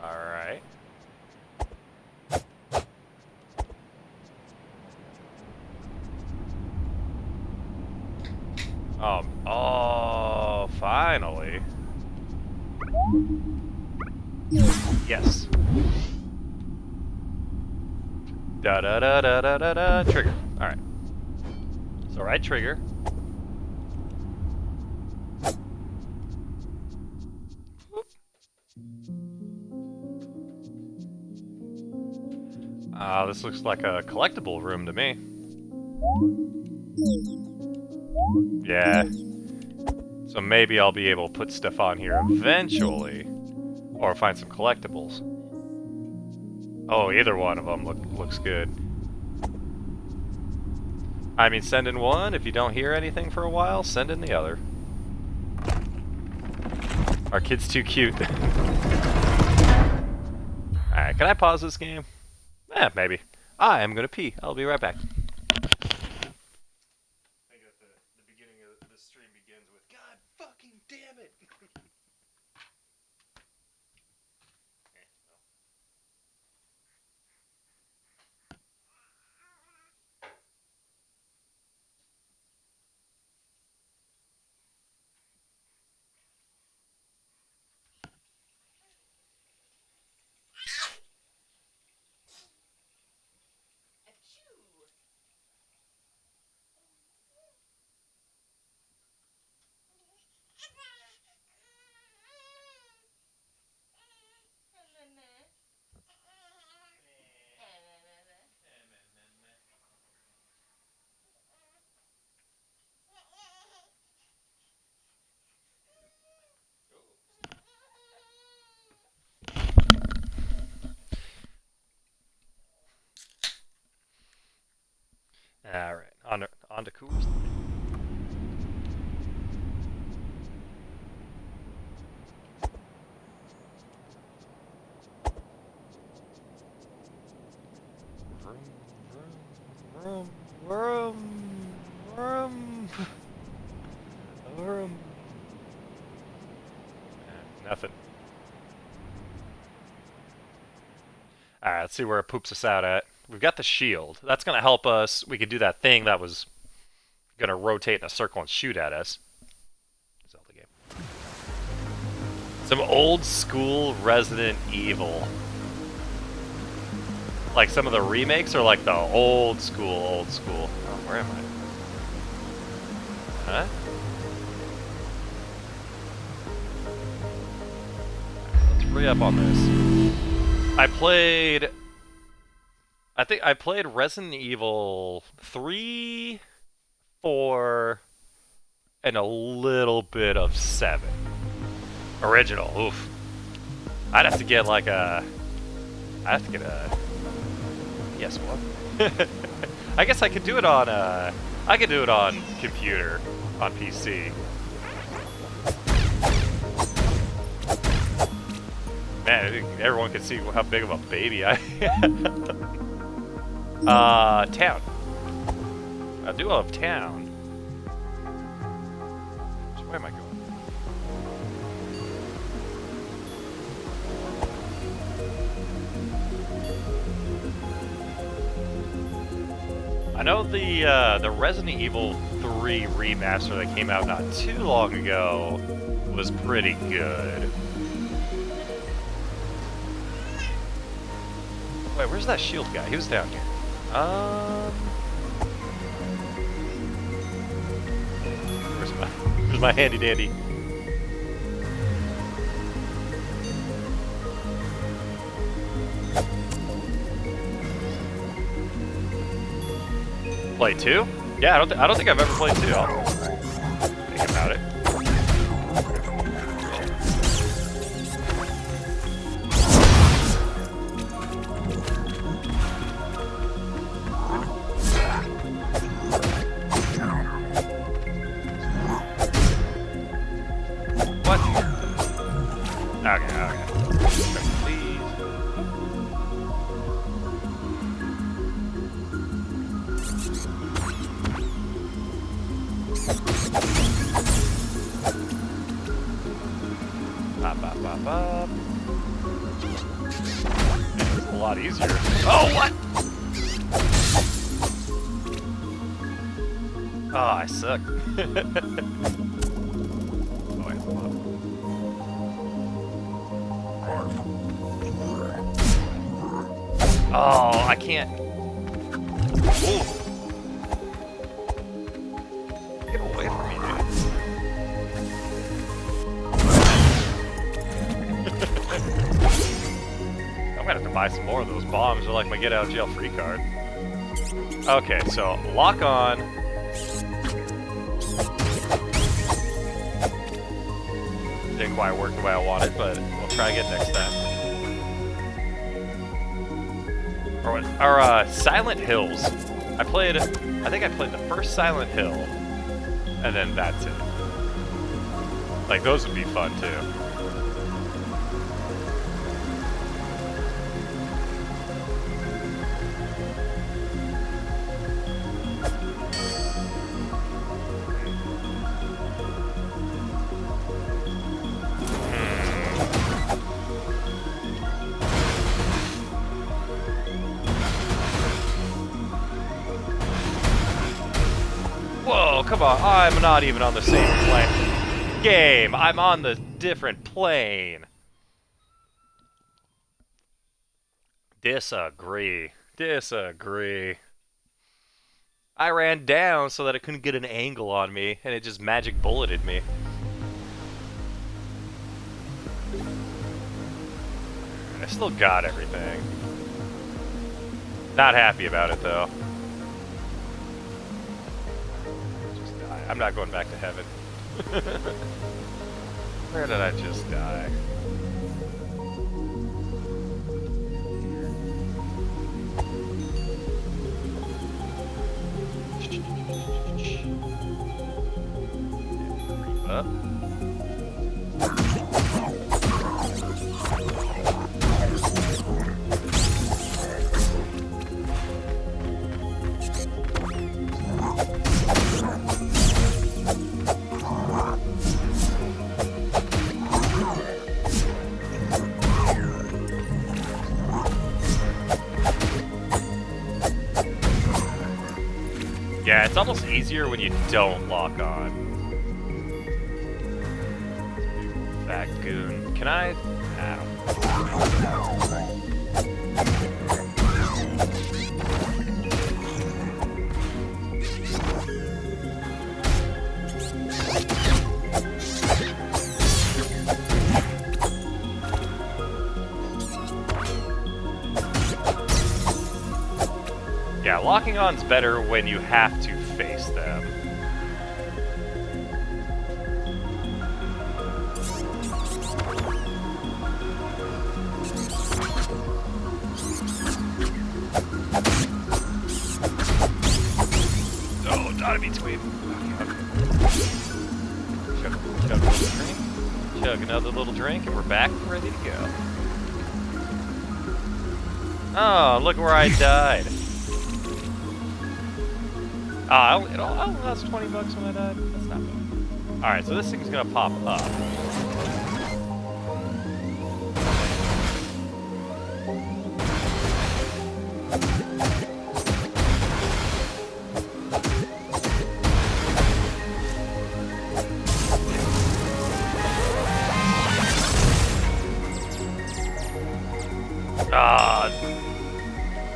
Alright. Oh, finally. Yes. Da da da da da da da. Trigger. Alright. So right trigger. This looks like a collectible room to me. Yeah. So maybe I'll be able to put stuff on here eventually. Or find some collectibles. Oh, either one of them looks good. I mean, send in one. If you don't hear anything for a while, send in the other. Our kid's too cute. Alright, can I pause this game? Maybe. I am gonna pee. I'll be right back. I think at the beginning of the stream begins with, God fucking damn it! On to Coors Light. Vroom, vroom, vroom, vroom, vroom. Nothing. Alright, let's see where it poops us out at. We've got the shield. That's going to help us. We could do that thing that was going to rotate in a circle and shoot at us. Zelda game. Some old school Resident Evil. Like some of the remakes or like the old school, old school? Oh, where am I? Huh? Let's hurry up on this. I think I played Resident Evil 3, 4, and a little bit of 7. Original, oof. I'd have to get like a... I'd have to get a... Yes, what? I guess I could do it on, I could do it on computer, on PC. Man, I think everyone can see how big of a baby I am. Town. I do love town. So where am I going? I know the Resident Evil 3 remaster that came out not too long ago was pretty good. Wait, where's that shield guy? He was down here. Where's my handy dandy? Play 2? Yeah, I don't think I've ever played 2. I'll think about it. What? Okay. Please. Bop. It's a lot easier. Oh, what? Oh, I suck. Oh, I can't. Ooh. Get away from me, dude. I'm gonna have to buy some more of those bombs. They're like my get out of jail free card. Okay, so lock on. Didn't quite work the way I wanted, but we'll try again next time. Or Silent Hills. I think I played the first Silent Hill, and then that's it. Like, those would be fun, too. Whoa, come on, I'm not even on the same plane. Game, I'm on the different plane. Disagree. I ran down so that it couldn't get an angle on me, and it just magic bulleted me. I still got everything. Not happy about it, though. I'm not going back to heaven. Where did I just die? up. Yeah, it's almost easier when you don't lock on. Fat goon. Can I? I Yeah, locking on's better when you have to face them. Oh, not a between. Chug another drink. Chug another little drink, and we're back and ready to go. Oh, look where I died. It'll last $20 when I die. That's not bad. Alright, so this thing's gonna pop up.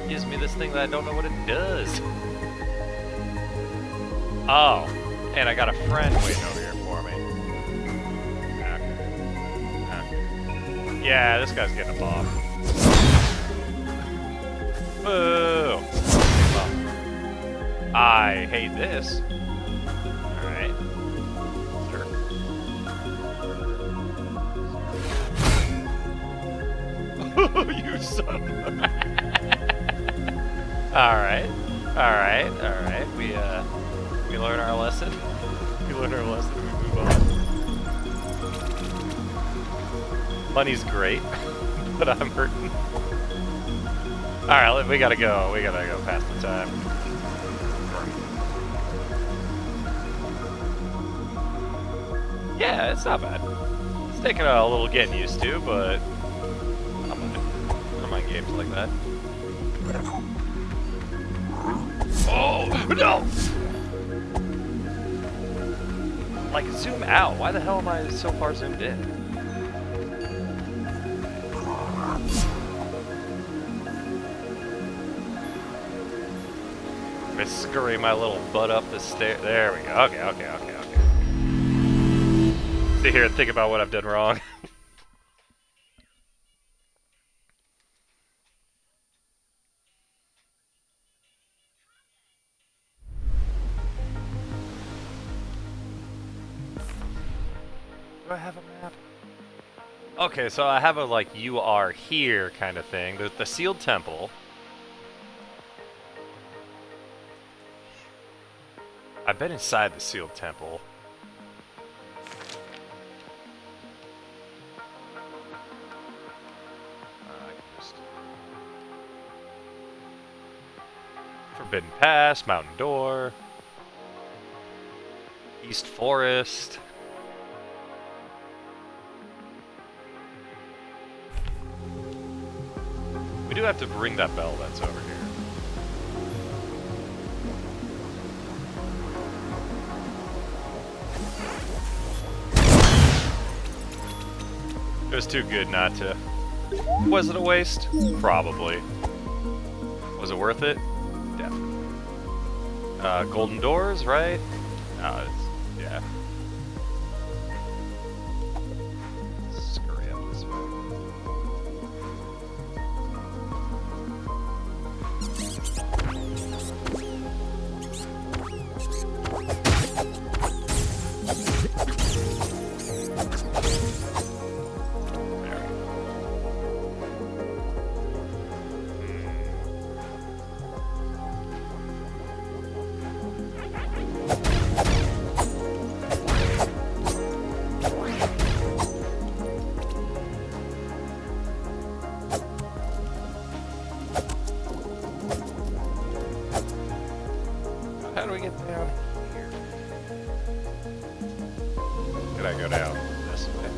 Gives me this thing that I don't know what it does. Oh, and I got a friend waiting over here for me. Okay. Yeah, this guy's getting a bomb. Boo! Well, I hate this. Alright. Sure. You son of a... Alright. We learn our lesson. We learn our lesson, we move on. Money's great, but I'm hurting. Alright, we gotta go. We gotta go past the time. Yeah, it's not bad. It's taking a little getting used to, but I don't mind games like that. Oh, no! Like, zoom out. Why the hell am I so far zoomed in? I'm gonna scurry my little butt up the stair. There we go. Okay. Sit here and think about what I've done wrong. Do I have a map? Okay, so I have a, like, you are here kind of thing. There's the sealed temple. I've been inside the sealed temple. Forbidden Pass, Mountain Door, East Forest. We do have to ring that bell that's over here. It was too good not to. Was it a waste? Probably. Was it worth it? Definitely. Golden doors, right? Yeah. Scurry up this way. Could I go down this way?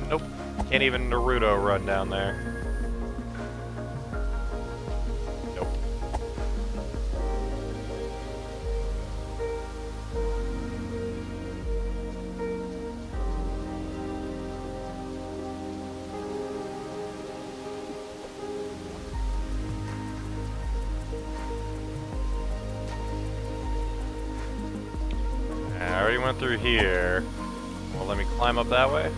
Nope. Can't even Naruto run down there. Nope. I already went through here. Well, let me climb up that way.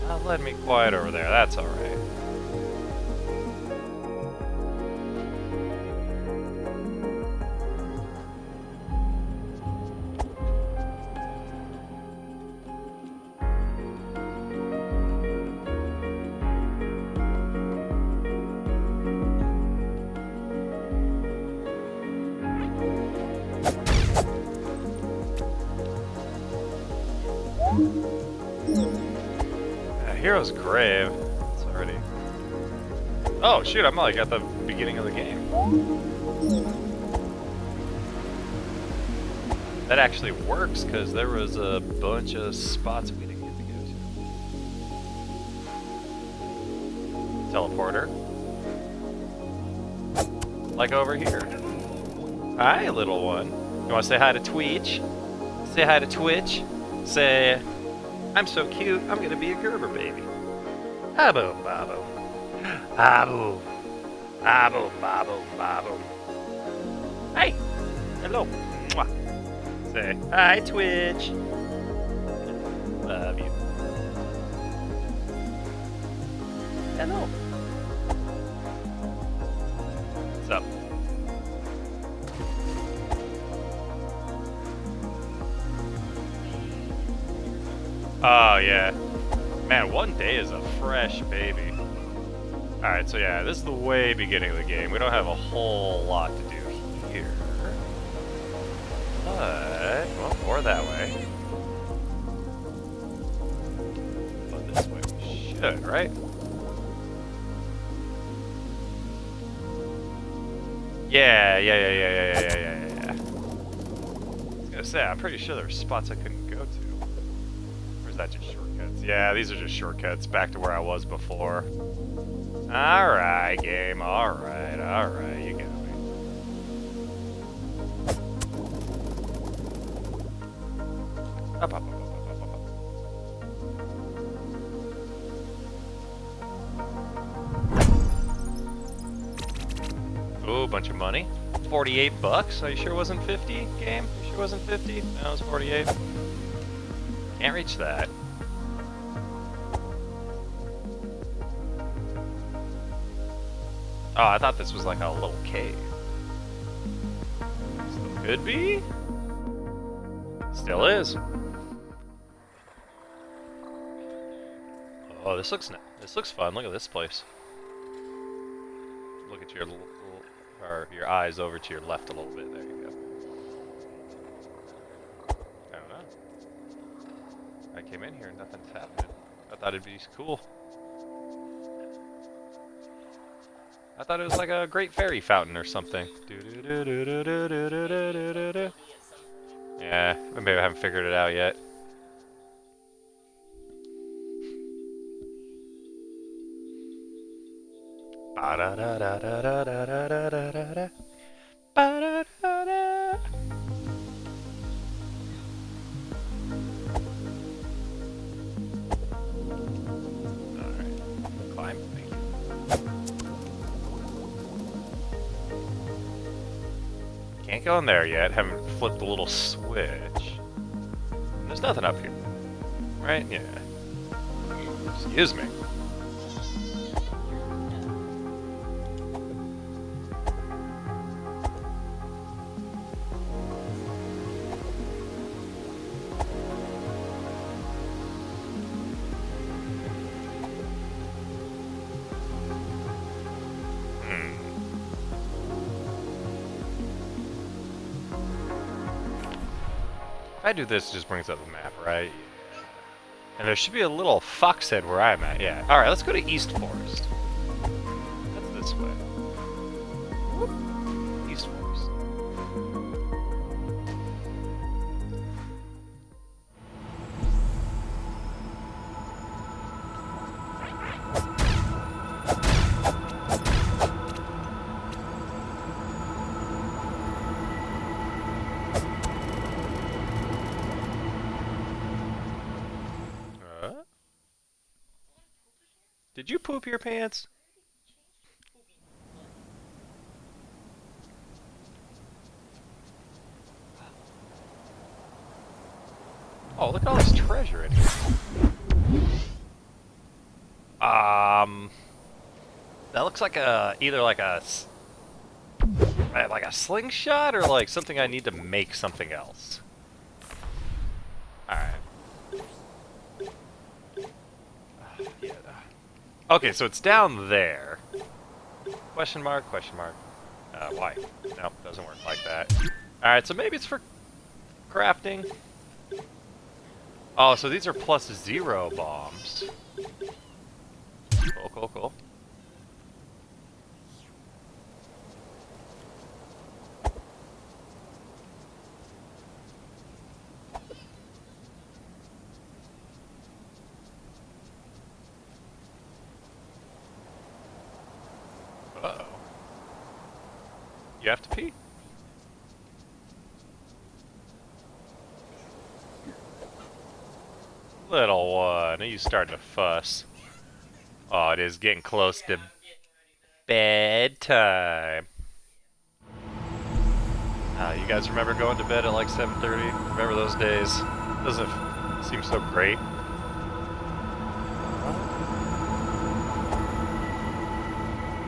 Not letting me quiet over there. That's all right. Hero's Grave. It's already. Oh shoot! I'm like at the beginning of the game. That actually works because there was a bunch of spots we didn't get to go to. Teleporter. Like over here. Hi, little one. You want to say hi to Twitch? Say hi to Twitch. Say, I'm so cute, I'm gonna be a Gerber baby. Abo, babo. Abo. Abo, babo, babo. Hey! Hello. Mwah. Say, hi, Twitch. Love you. Hello. What's up? Oh, yeah. Man, one day is a fresh baby. Alright, so yeah, this is the way beginning of the game. We don't have a whole lot to do here. But, well, or that way. But this way we should, right? Yeah. I was gonna say, I'm pretty sure there were spots I couldn't go to. Or is that just shortcuts? Yeah, these are just shortcuts back to where I was before. Alright, game. Alright. You got me. Up. Ooh, bunch of money. 48 bucks? Are you sure it wasn't 50, game? You sure it wasn't 50? No, it was 48. Can't reach that. Oh, I thought this was like a little cave. Still could be. Still is. Oh, this looks fun. Look at this place. Look at your or your eyes over to your left a little bit. There you go. I don't know. I came in here and nothing's happening. I thought it'd be cool. I thought it was like a great fairy fountain or something. Yeah, maybe I haven't figured it out yet. Alright, climb, thank you. Can't go in there yet, haven't flipped the little switch. There's nothing up here, right? Yeah. Excuse me. I do this, it just brings up the map, right? And there should be a little fox head where I'm at, yeah. Alright, let's go to East Forest. That's this way. Whoop. East Forest. Did you poop your pants? Oh, look at all this treasure in here. That looks like either like a slingshot or like something I need to make something else. All right. Yeah. Okay, so it's down there. Question mark, question mark. Why? Nope, doesn't work like that. Alright, so maybe it's for crafting. Oh, so these are +0 bombs. Cool, cool, cool. Uh-oh. You have to pee? Little one, are you starting to fuss? Oh, it is getting close to bedtime. You guys remember going to bed at like 7:30? Remember those days? Doesn't seem so great.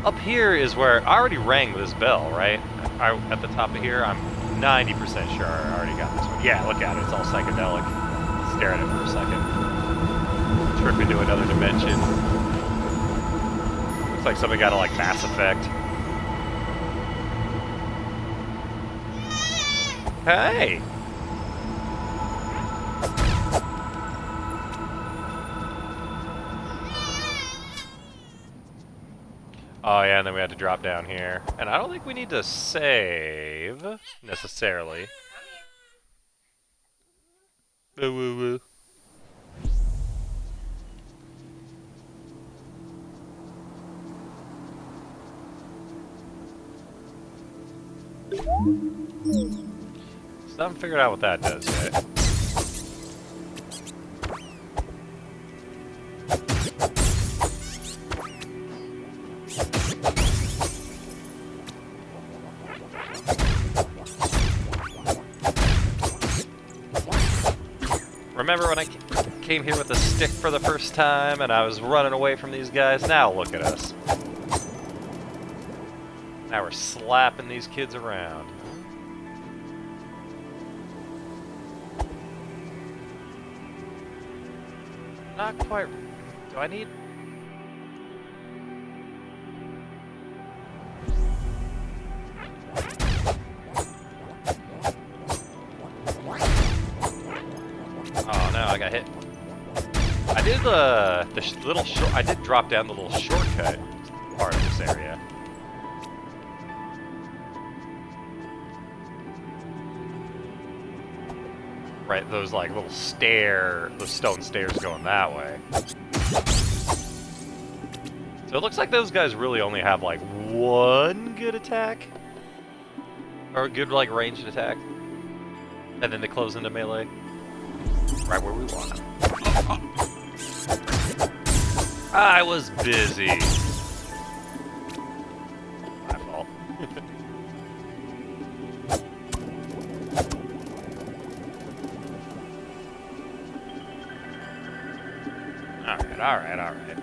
Up here is where I already rang this bell, right? At the top of here, I'm 90% sure I already got this one. Yeah, look at it, it's all psychedelic. Stare at it for a second. Trip into another dimension. Looks like something got a like Mass Effect. Hey! Oh yeah, and then we had to drop down here. And I don't think we need to save, necessarily. Woo woo woo. Still haven't figured out what that does yet. Remember when I came here with a stick for the first time and I was running away from these guys? Now look at us. Now we're slapping these kids around. Not quite. Do I need... Oh no, I got hit. I did the little short... I did drop down the little shortcut part of this area. Right, those like little those stone stairs going that way. So it looks like those guys really only have like one good attack. Or a good like ranged attack. And then they close into melee. Right where we want them. I was busy. My fault. Alright. Okay.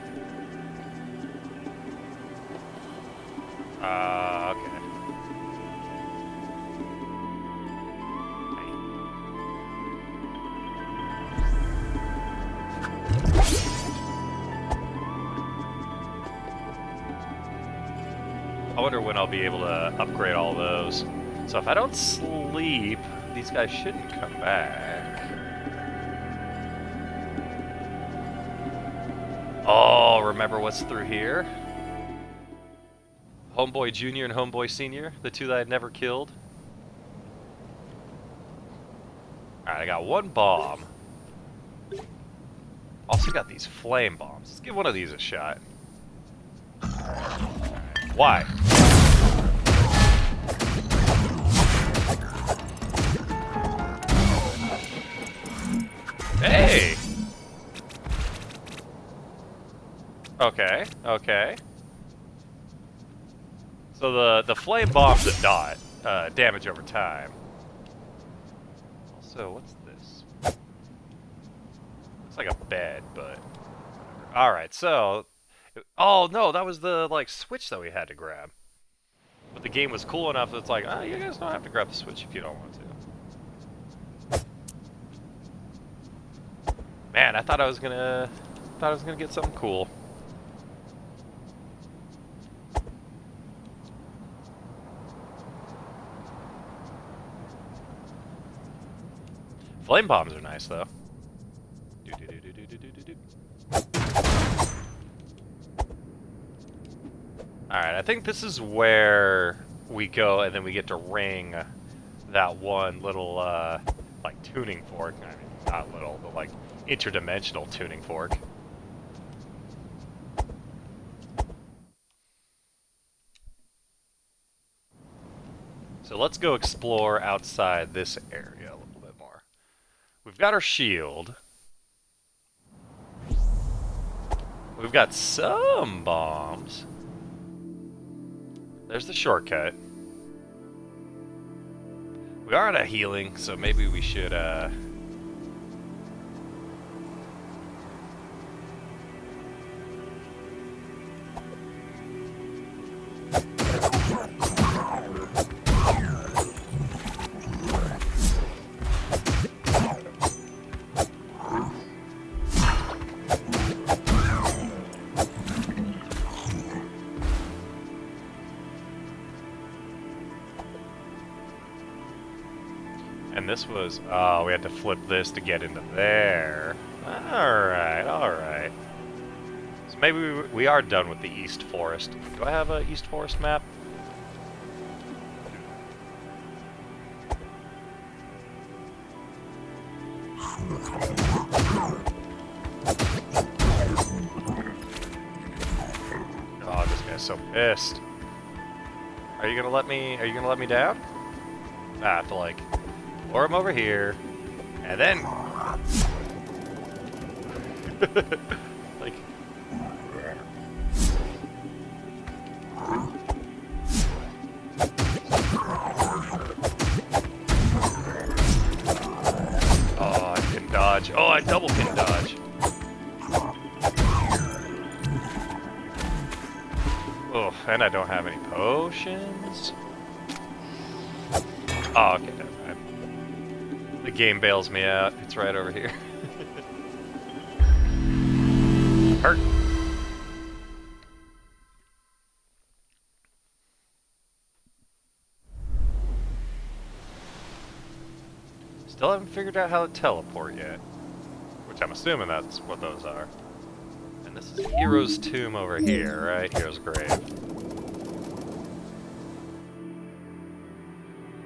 I wonder when I'll be able to upgrade all those. So if I don't sleep, these guys shouldn't come back. Oh, remember what's through here? Homeboy Junior and Homeboy Senior, the two that I never killed. Alright, I got one bomb. Also got these flame bombs. Let's give one of these a shot. Why? Hey! Okay, okay. So the flame bombs that dot damage over time. Also, what's this? Looks like a bed, but alright, so oh no, that was the like switch that we had to grab. But the game was cool enough that it's like, you guys don't have to grab the switch if you don't want to. Man, I thought I was gonna get something cool. Flame bombs are nice though. Alright, I think this is where we go and then we get to ring that one little like tuning fork. I mean, not little, but like interdimensional tuning fork. So let's go explore outside this area a little bit more. We've got our shield. We've got some bombs. There's the shortcut. We are out of healing, so maybe we should, and this was, oh, we had to flip this to get into there. Alright, alright. So maybe we are done with the East Forest. Do I have a East Forest map? Oh, this guy's so pissed. Are you gonna let me down? I have to like lure him over here, and then like oh, I can dodge. Oh, I double can dodge. Oh, and I don't have any potions. Oh, okay, never mind. The game bails me out. It's right over here. Hurt. Still haven't figured out how to teleport yet. Which I'm assuming that's what those are. And this is Hero's Tomb over here, right? Hero's Grave.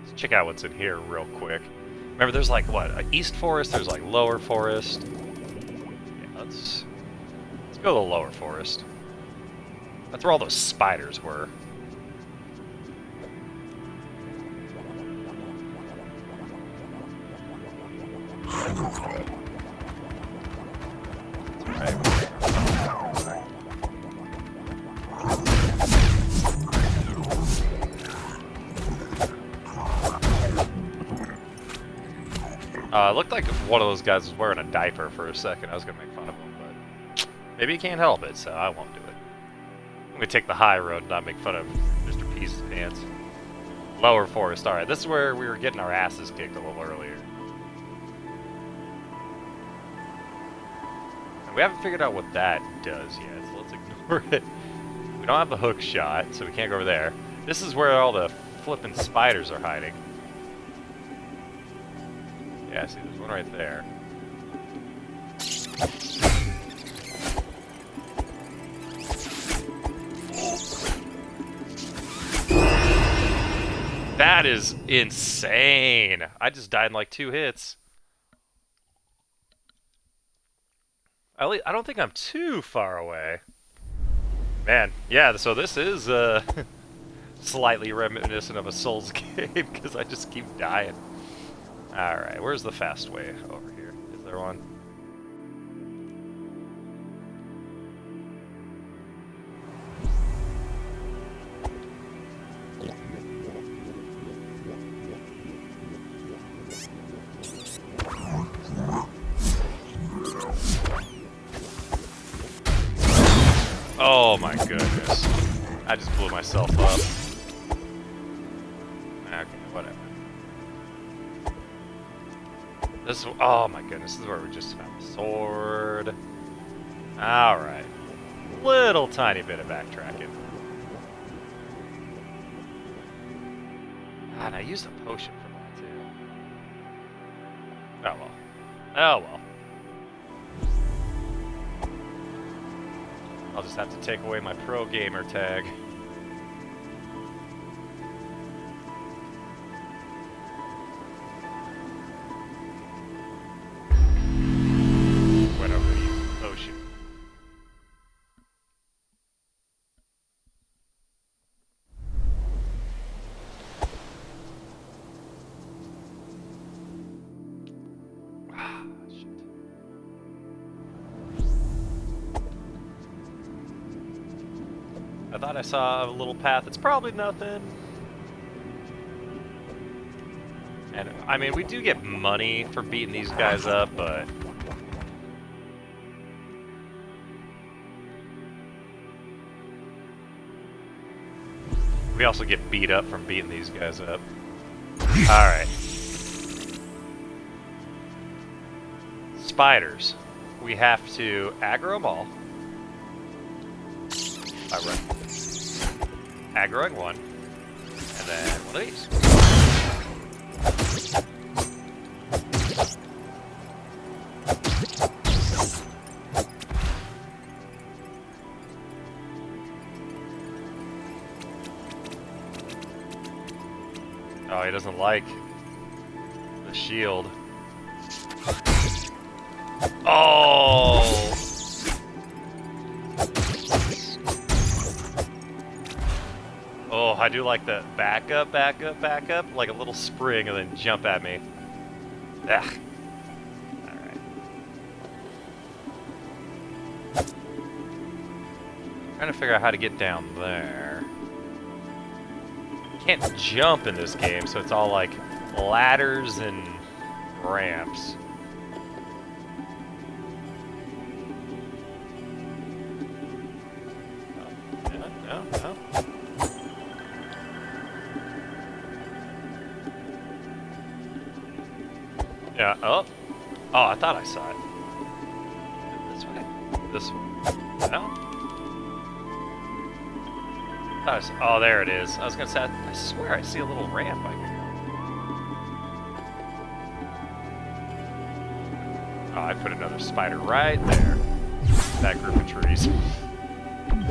Let's check out what's in here real quick. Remember, there's like, what, East Forest, there's like Lower Forest. Yeah, let's go to the Lower Forest. That's where all those spiders were. It looked like one of those guys was wearing a diaper for a second. I was gonna make fun of him, but maybe he can't help it, so I won't do it. I'm gonna take the high road and not make fun of Mr. P's pants. Lower Forest. Alright, this is where we were getting our asses kicked a little earlier. And we haven't figured out what that does yet, so let's ignore it. We don't have the hook shot, so we can't go over there. This is where all the flippin' spiders are hiding. Yeah, see, there's one right there. That is insane. I just died in like 2 hits. I don't think I'm too far away. Man, yeah, so this is slightly reminiscent of a Souls game because I just keep dying. Alright, where's the fast way over here? Is there one? Oh my goodness. I just blew myself up. Okay, whatever. This, oh my goodness, this is where we just found the sword. Alright. Little tiny bit of backtracking. God, I used a potion for that too. Oh well. Oh well. I'll just have to take away my pro gamer tag. Went over to use the potion. Ah, shit. I thought I saw a little path. It's probably nothing. And, I mean, we do get money for beating these guys up, but... we also get beat up from beating these guys up. Alright. Spiders. We have to aggro them all. Alright. Aggroing one. And then one of these. Oh, he doesn't like the shield. Oh! Oh, I do like the back up, like a little spring and then jump at me. Ugh. Alright. Trying to figure out how to get down there. Can't jump in this game, so it's all like ladders and ramps. No. Yeah, oh, I thought I saw it. This way? This way? No? Oh, there it is. I was gonna say, I swear I see a little ramp I can go. Oh, I put another spider right there. That group of trees.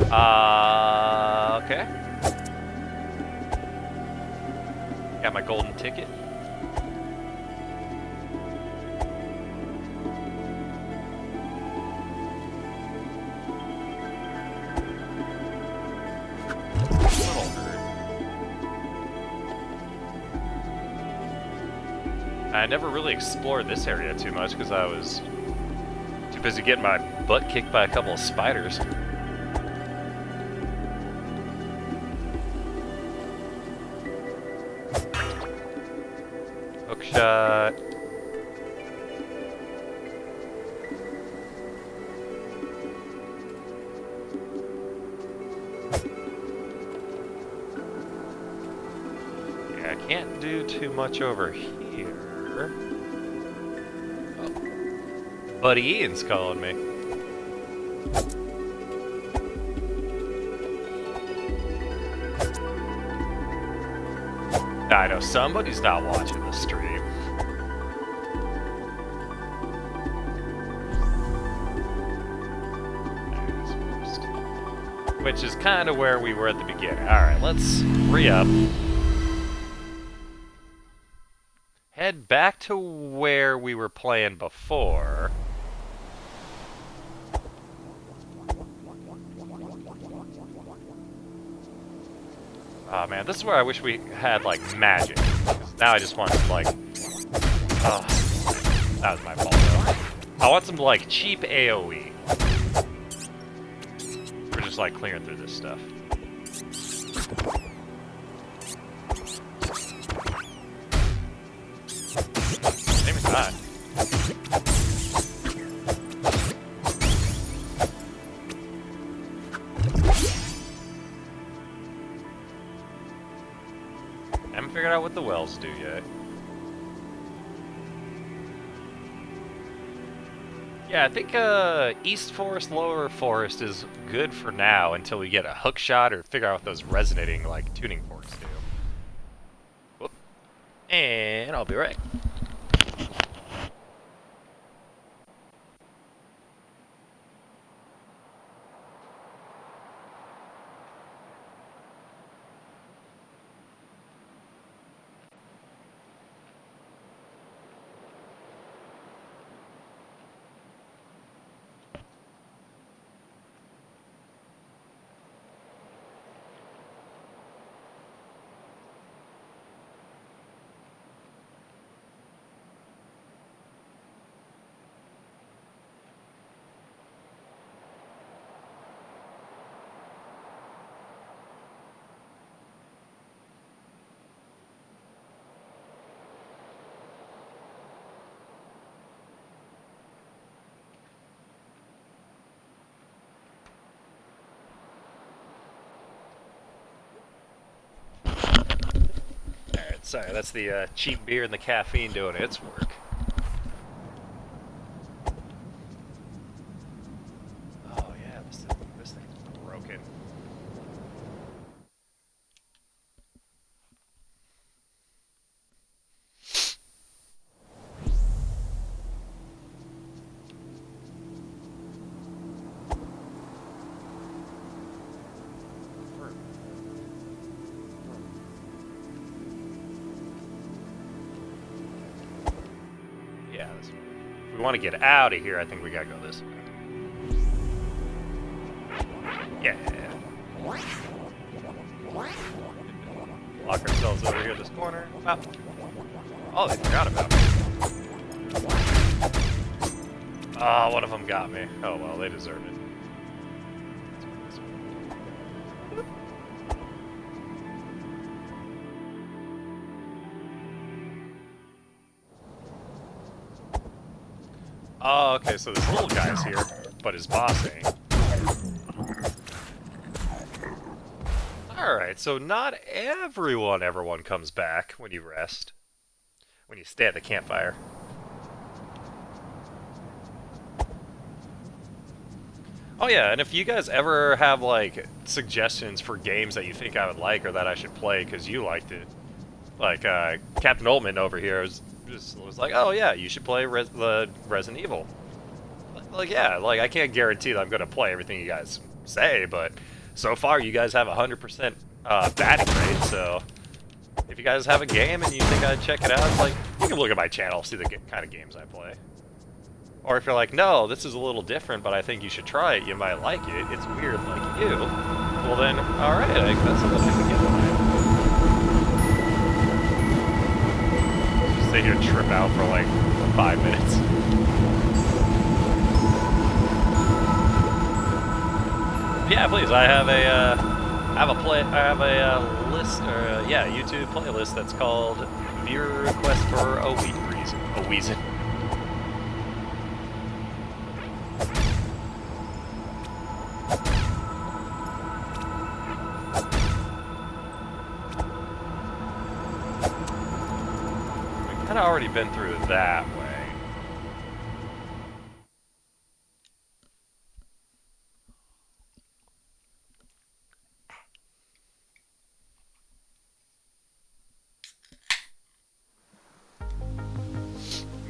Okay. Got my golden ticket. I never really explored this area too much because I was too busy getting my butt kicked by a couple of spiders. Hook shot. Yeah, I can't do too much over here. Oh. Buddy Ian's calling me. I know somebody's not watching the stream. Which is kind of where we were at the beginning. Alright, let's re-up. Head back to where we were playing before. Oh man, this is where I wish we had, like, magic. Now I just want some, like... Oh, that was my fault, though. I want some, like, cheap AoE. We're just, like, clearing through this stuff. Maybe not. I haven't figured out what the wells do yet. Yeah, I think East Forest, Lower Forest is good for now until we get a hook shot or figure out what those resonating, like, tuning forks do. Whoop. And I'll be right. Sorry, that's the cheap beer and the caffeine doing its work. Oh yeah, this thing's broken. Yeah, this way. If we want to get out of here, I think we gotta go this way. Yeah. Lock ourselves over here this corner. Oh, they forgot about me. Oh, one of them got me. Oh well, they deserve it. Oh, okay, so this little guy's here, but his boss ain't. Alright, so not everyone comes back when you rest. When you stay at the campfire. Oh yeah, and if you guys ever have, like, suggestions for games that you think I would like or that I should play because you liked it, like, Captain Oldman over here was like, oh yeah, you should play the Resident Evil. Like, yeah, like, I can't guarantee that I'm going to play everything you guys say, but so far you guys have 100% batting rate, so if you guys have a game and you think I'd check it out, like, you can look at my channel, see the kind of games I play. Or if you're like, no, this is a little different, but I think you should try it, you might like it, it's weird like you, well then, alright, that's something I can get behind. Just sit here and trip out for like 5 minutes. Yeah, please, I have a list, or YouTube playlist that's called Viewer Request for a Weezin. Kind of already been through that way.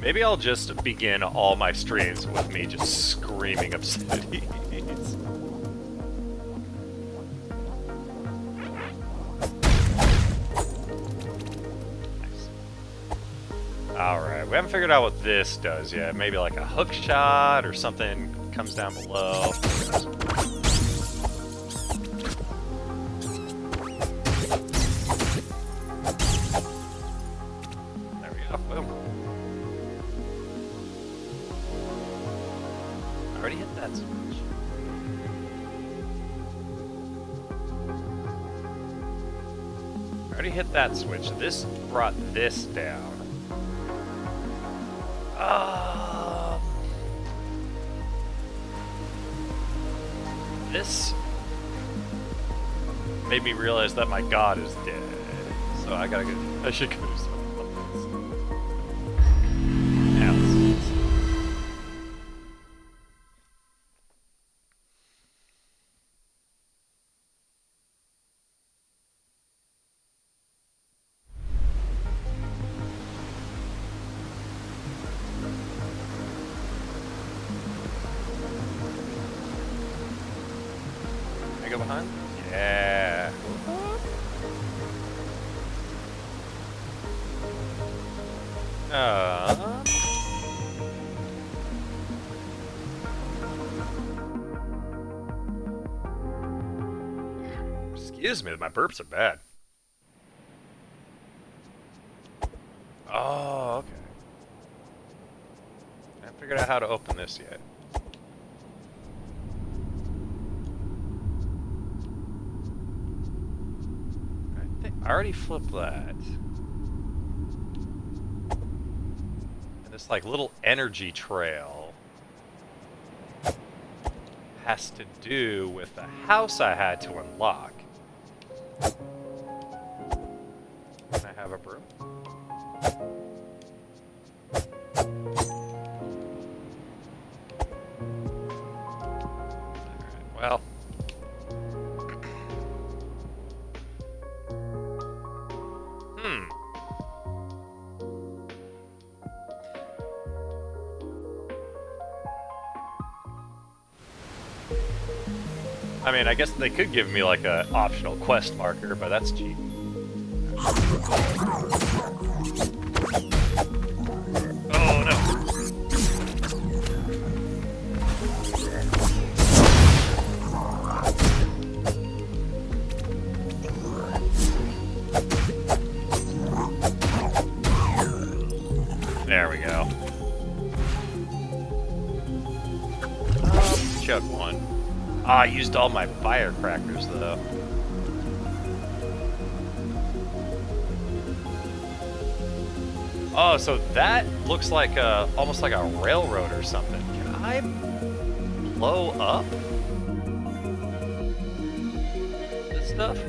Maybe I'll just begin all my streams with me just screaming obscenities. Nice. Alright, we haven't figured out what this does yet. Maybe like a hook shot or something comes down below. There we go. Boom. I already hit that switch. I already hit that switch. This brought this down. This made me realize that my god is dead. So I gotta go. I should go do something about this. Yeah, let's do this. Can I go behind? Yeah. Excuse me, my burps are bad. Oh, okay. I haven't figured out how to open this yet. I already flipped that. And this like little energy trail has to do with the house I had to unlock. Can I have a broom? Alright, well. I mean, I guess they could give me like a optional quest marker, but that's cheap. Oh no. There we go. Chug one. Ah, I used all my firecrackers, though. Oh, so that looks like a, almost like a railroad or something. Can I blow up this stuff?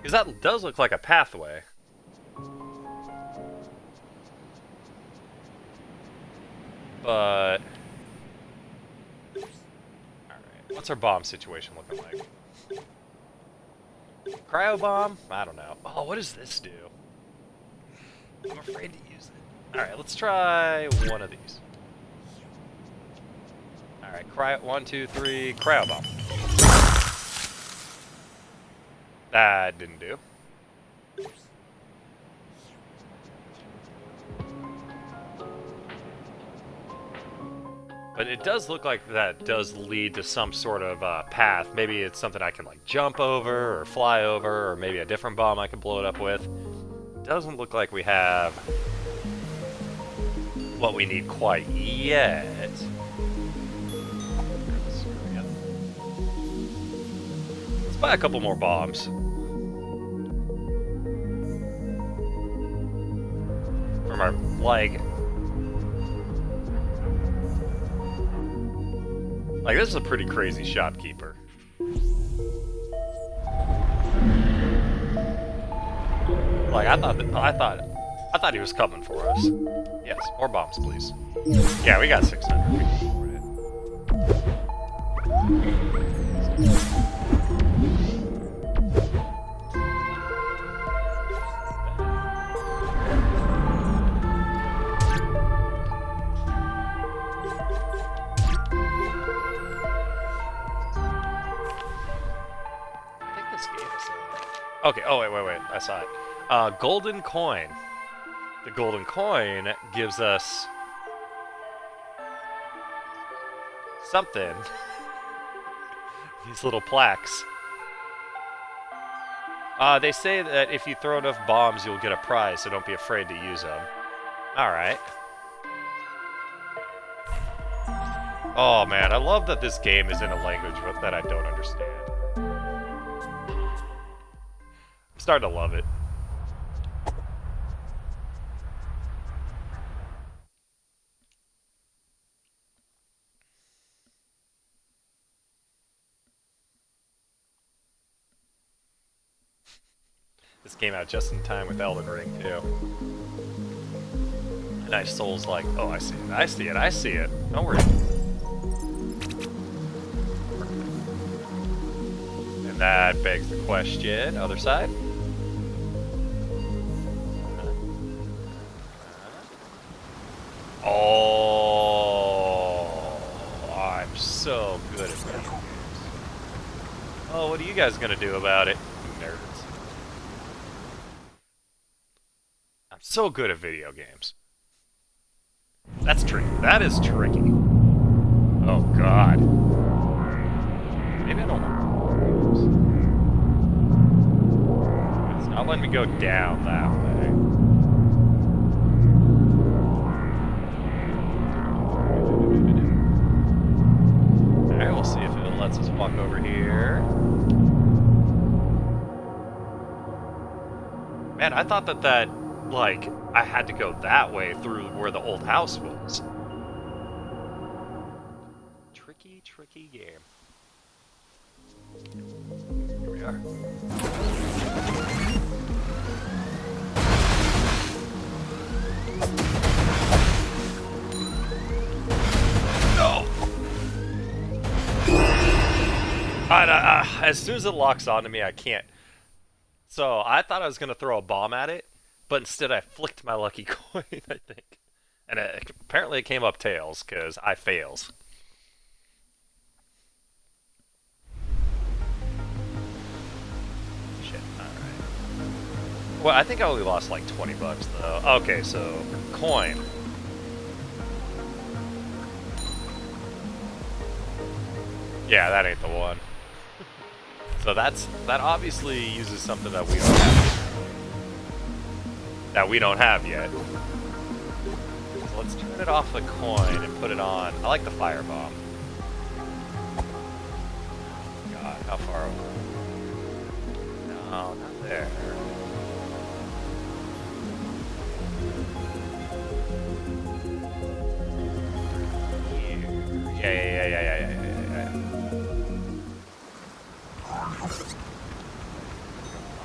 Because that does look like a pathway. But... what's our bomb situation looking like? Cryo bomb? I don't know. Oh, what does this do? I'm afraid to use it. Alright, let's try one of these. Alright, cryo 1, 2, 3, cryo bomb. That didn't do. But it does look like that does lead to some sort of path. Maybe it's something I can like jump over or fly over, or maybe a different bomb I can blow it up with. Doesn't look like we have what we need quite yet. Let's buy a couple more bombs. From our like this is a pretty crazy shopkeeper. Like I thought he was coming for us. Yes, more bombs, please. Yeah, we got 600. We can afford it. Okay, oh, wait. I saw it. Golden coin. The golden coin gives us something. These little plaques. They say that if you throw enough bombs, you'll get a prize, so don't be afraid to use them. Alright. Oh man, I love that this game is in a language that I don't understand. I'm starting to love it. This came out just in time with Elden Ring, too. A nice Soulslike. Oh, I see it. I see it. Don't worry. And that begs the question. Other side? Oh, I'm so good at video games. Oh, what are you guys gonna do about it, nerds? I'm so good at video games. That's tricky. That is tricky. Oh God. Maybe I don't want games. It's not letting me go down that way. Alright, we'll see if it lets us walk over here. Man, I thought that like, I had to go that way through where the old house was. Tricky game. Here we are. No! As soon as it locks onto me, I can't. So, I thought I was going to throw a bomb at it, but instead I flicked my lucky coin, I think. And apparently it came up tails, because I fails. Shit, alright. Well, I think I only lost like 20 bucks, though. Okay, so, coin. Yeah, that ain't the one. So that obviously uses something that we don't have. That we don't have yet. So let's turn it off the coin and put it on. I like the firebomb. God, how far away? No, not there. Here. Yeah.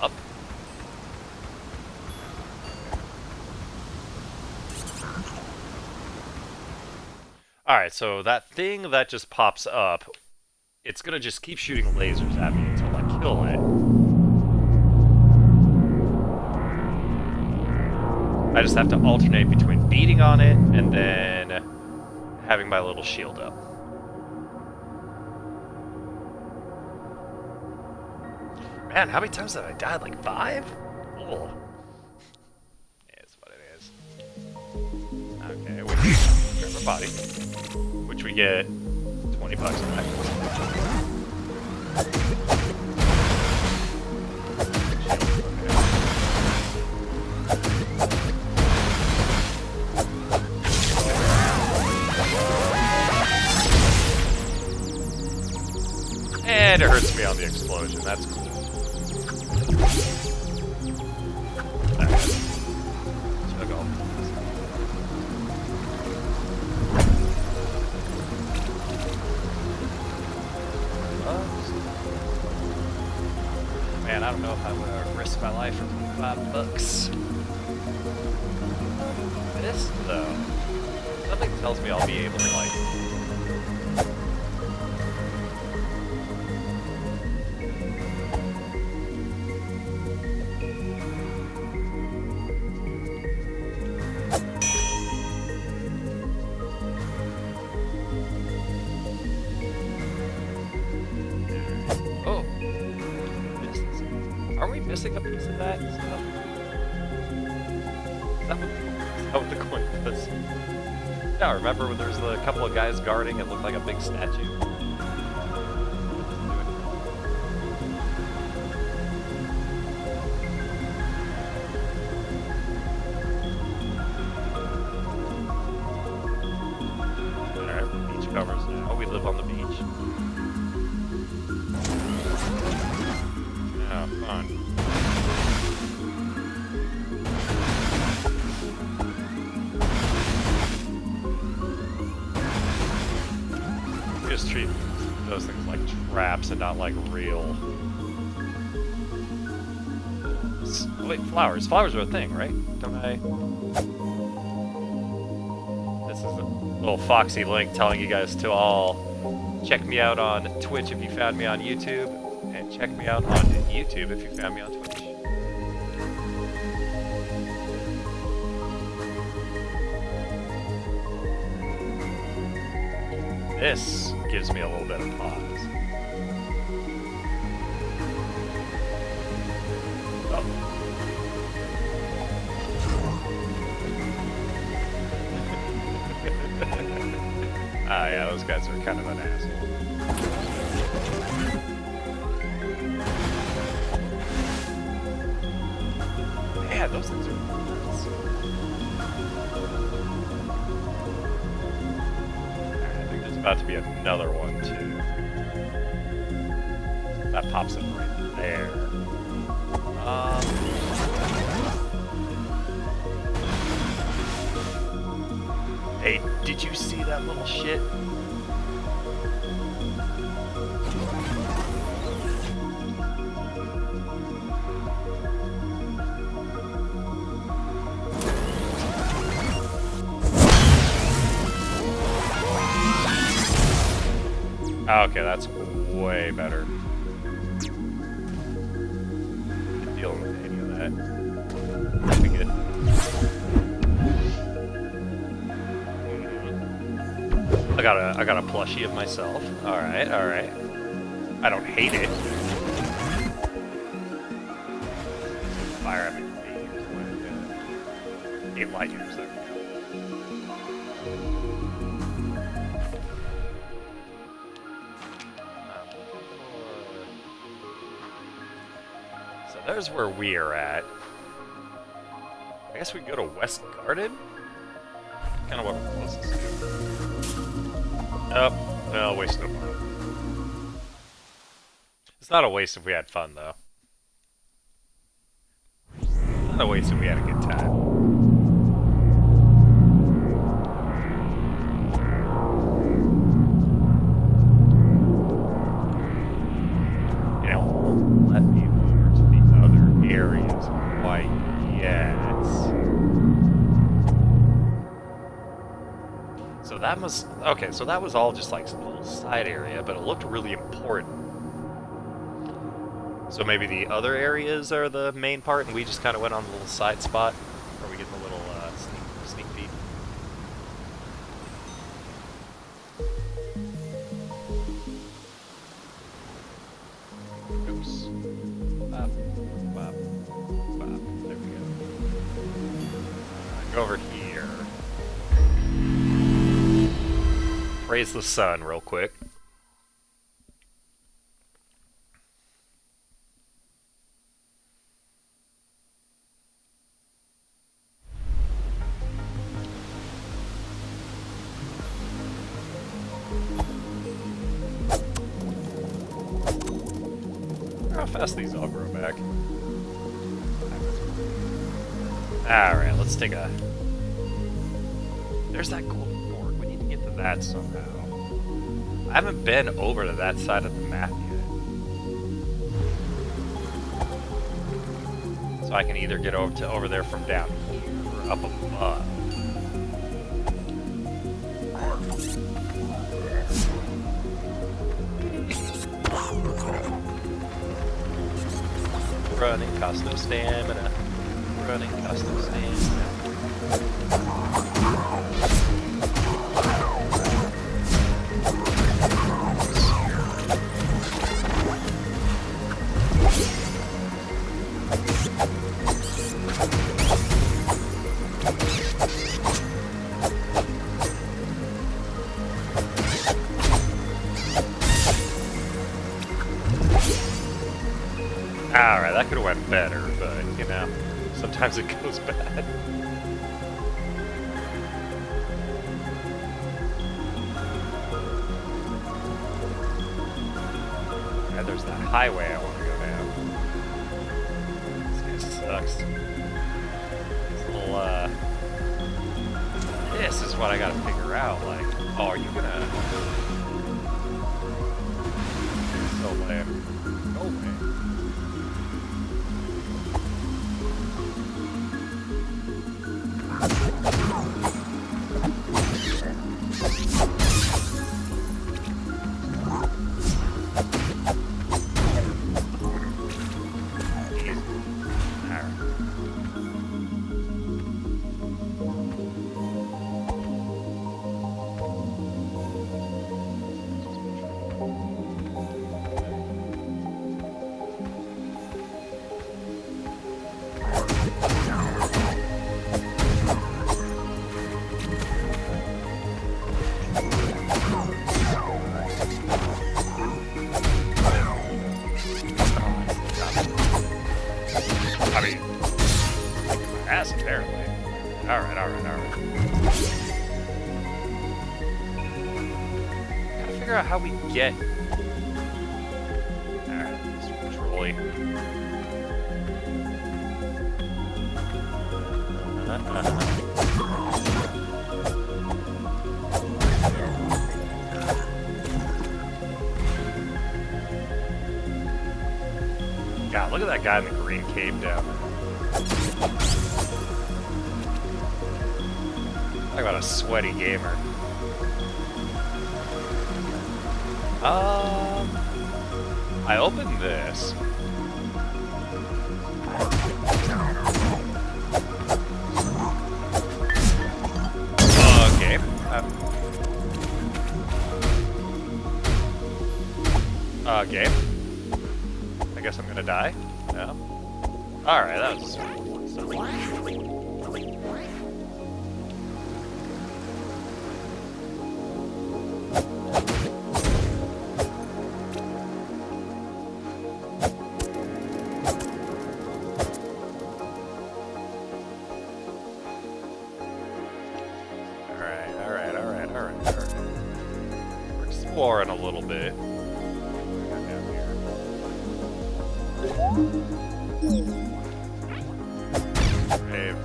Up. Alright, so that thing that just pops up, it's gonna just keep shooting lasers at me until I kill it. I just have to alternate between beating on it and then having my little shield up. Man, how many times have I died? Like 5? Oh. It's what it is. Okay, we grab our body. Which we get 20 bucks back. And it hurts me on the explosion, that's cool. Man, I don't know if I would risk my life for 5 bucks. This, though, something tells me I'll be able to, like... missing a piece of that stuff? Is that what the coin does? Yeah, remember when there was a couple of guys guarding? It looked like a big statue. Alright, beach covers now. We live on the beach. Oh, fun. Just treat those things like traps and not like real. Wait, flowers. Flowers are a thing, right? Don't I? This is a little Foxy link telling you guys to all check me out on Twitch if you found me on YouTube, and check me out on YouTube if you found me on Twitch. This gives me a little bit of pause. Oh. Ah, yeah, those guys are kind of an asshole. Yeah, those things are nuts. About to be another one too. That pops up right there. Hey, did you see that little shit? Okay, that's way better. Didn't deal with any of that. That'd be good. I got a plushie of myself. Alright, alright. I don't hate it. Fire at me. 8 light years there. There's where we are at. I guess we go to West Garden? Kind of what we're closest to. Nope. No, waste of fun. It's not a waste if we had fun, though. Not a waste if we had a good time. You know, let me over to the other areas quite yet. So that must... Okay, so that was all just like some little side area, but it looked really important. So maybe the other areas are the main part, and we just kind of went on the little side spot, where we get the little sneak peek. Oops. Bop, bop, bop. There we go. Go over here. Praise the sun real quick. How fast these all grow back. Alright, let's take a... There's that golden board. We need to get to that somehow. I haven't been over to that side of the map yet. So I can either get over there from down here or up above. Running, cost no stamina. Running, cost no stamina. sometimes it goes bad. And there's that highway I want to go down. This guy sucks. This little, this is what I gotta figure out, like, oh, are you gonna... So lame. Go away. How we get... Alright, Mr. Trolley. God, look at that guy in the green cape down there. Talk about a sweaty gamer. I opened this. Okay. Okay. I guess I'm gonna die. No. Alright, that was... Exploring a little bit. Brave.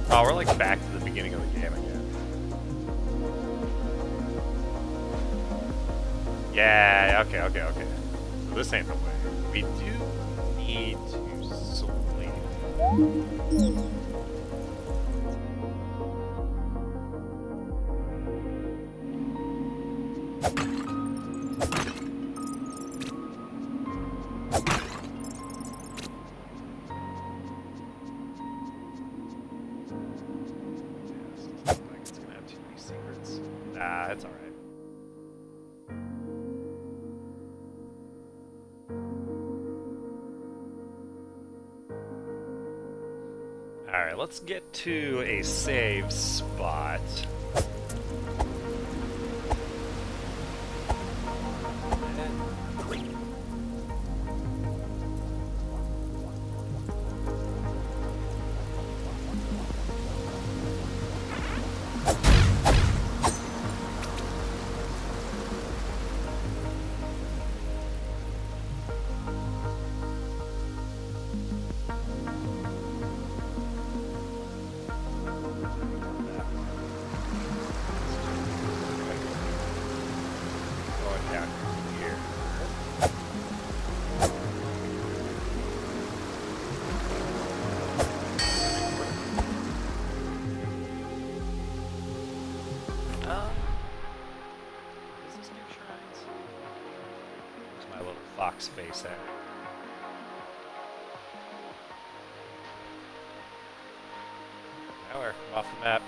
Oh, we're like back to the beginning of the game again. Yeah, okay. So this ain't the way. We do need to sleep. Nah, it's alright. Alright, let's get to a save spot. Fox face there. Now we're off the map.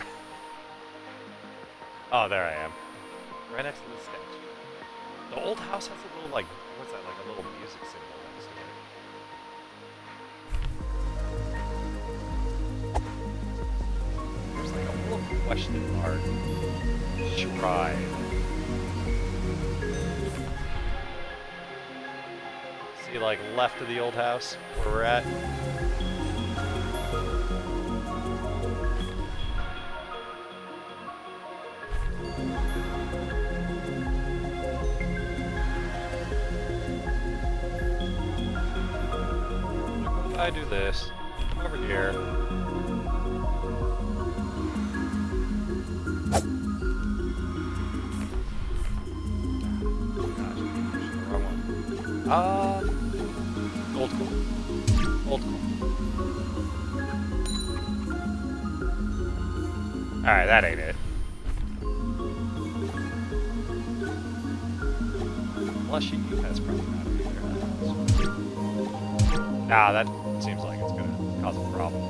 Oh, there I am. Right next to the statue. The old house has a little, like, what's that, like a little music symbol next to it. There's like a little question mark shrine. See, like, left of the old house where we're at. If I do this, over here. Old school. Old school. Alright, that ain't it. Unless that's probably not it either. Nah, that seems like it's gonna cause a problem.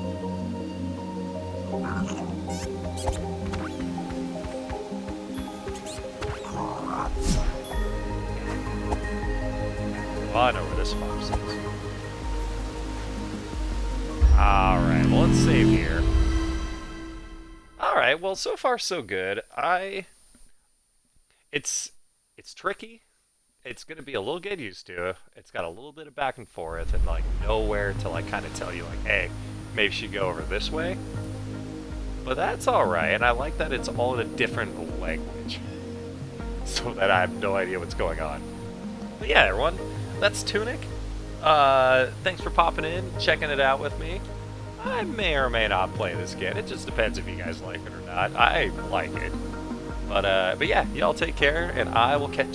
Well, I know where this fox is. Alright, well, let's save here. Alright, well, so far so good. It's tricky. It's going to be a little get used to. It's got a little bit of back and forth and, like, nowhere to, like, kind of tell you, like, hey, maybe you should go over this way. But that's alright, and I like that it's all in a different language. So that I have no idea what's going on. But yeah, everyone. That's Tunic. Thanks for popping in, checking it out with me. I may or may not play this again. It just depends if you guys like it or not. I like it. But yeah, y'all take care, and I will catch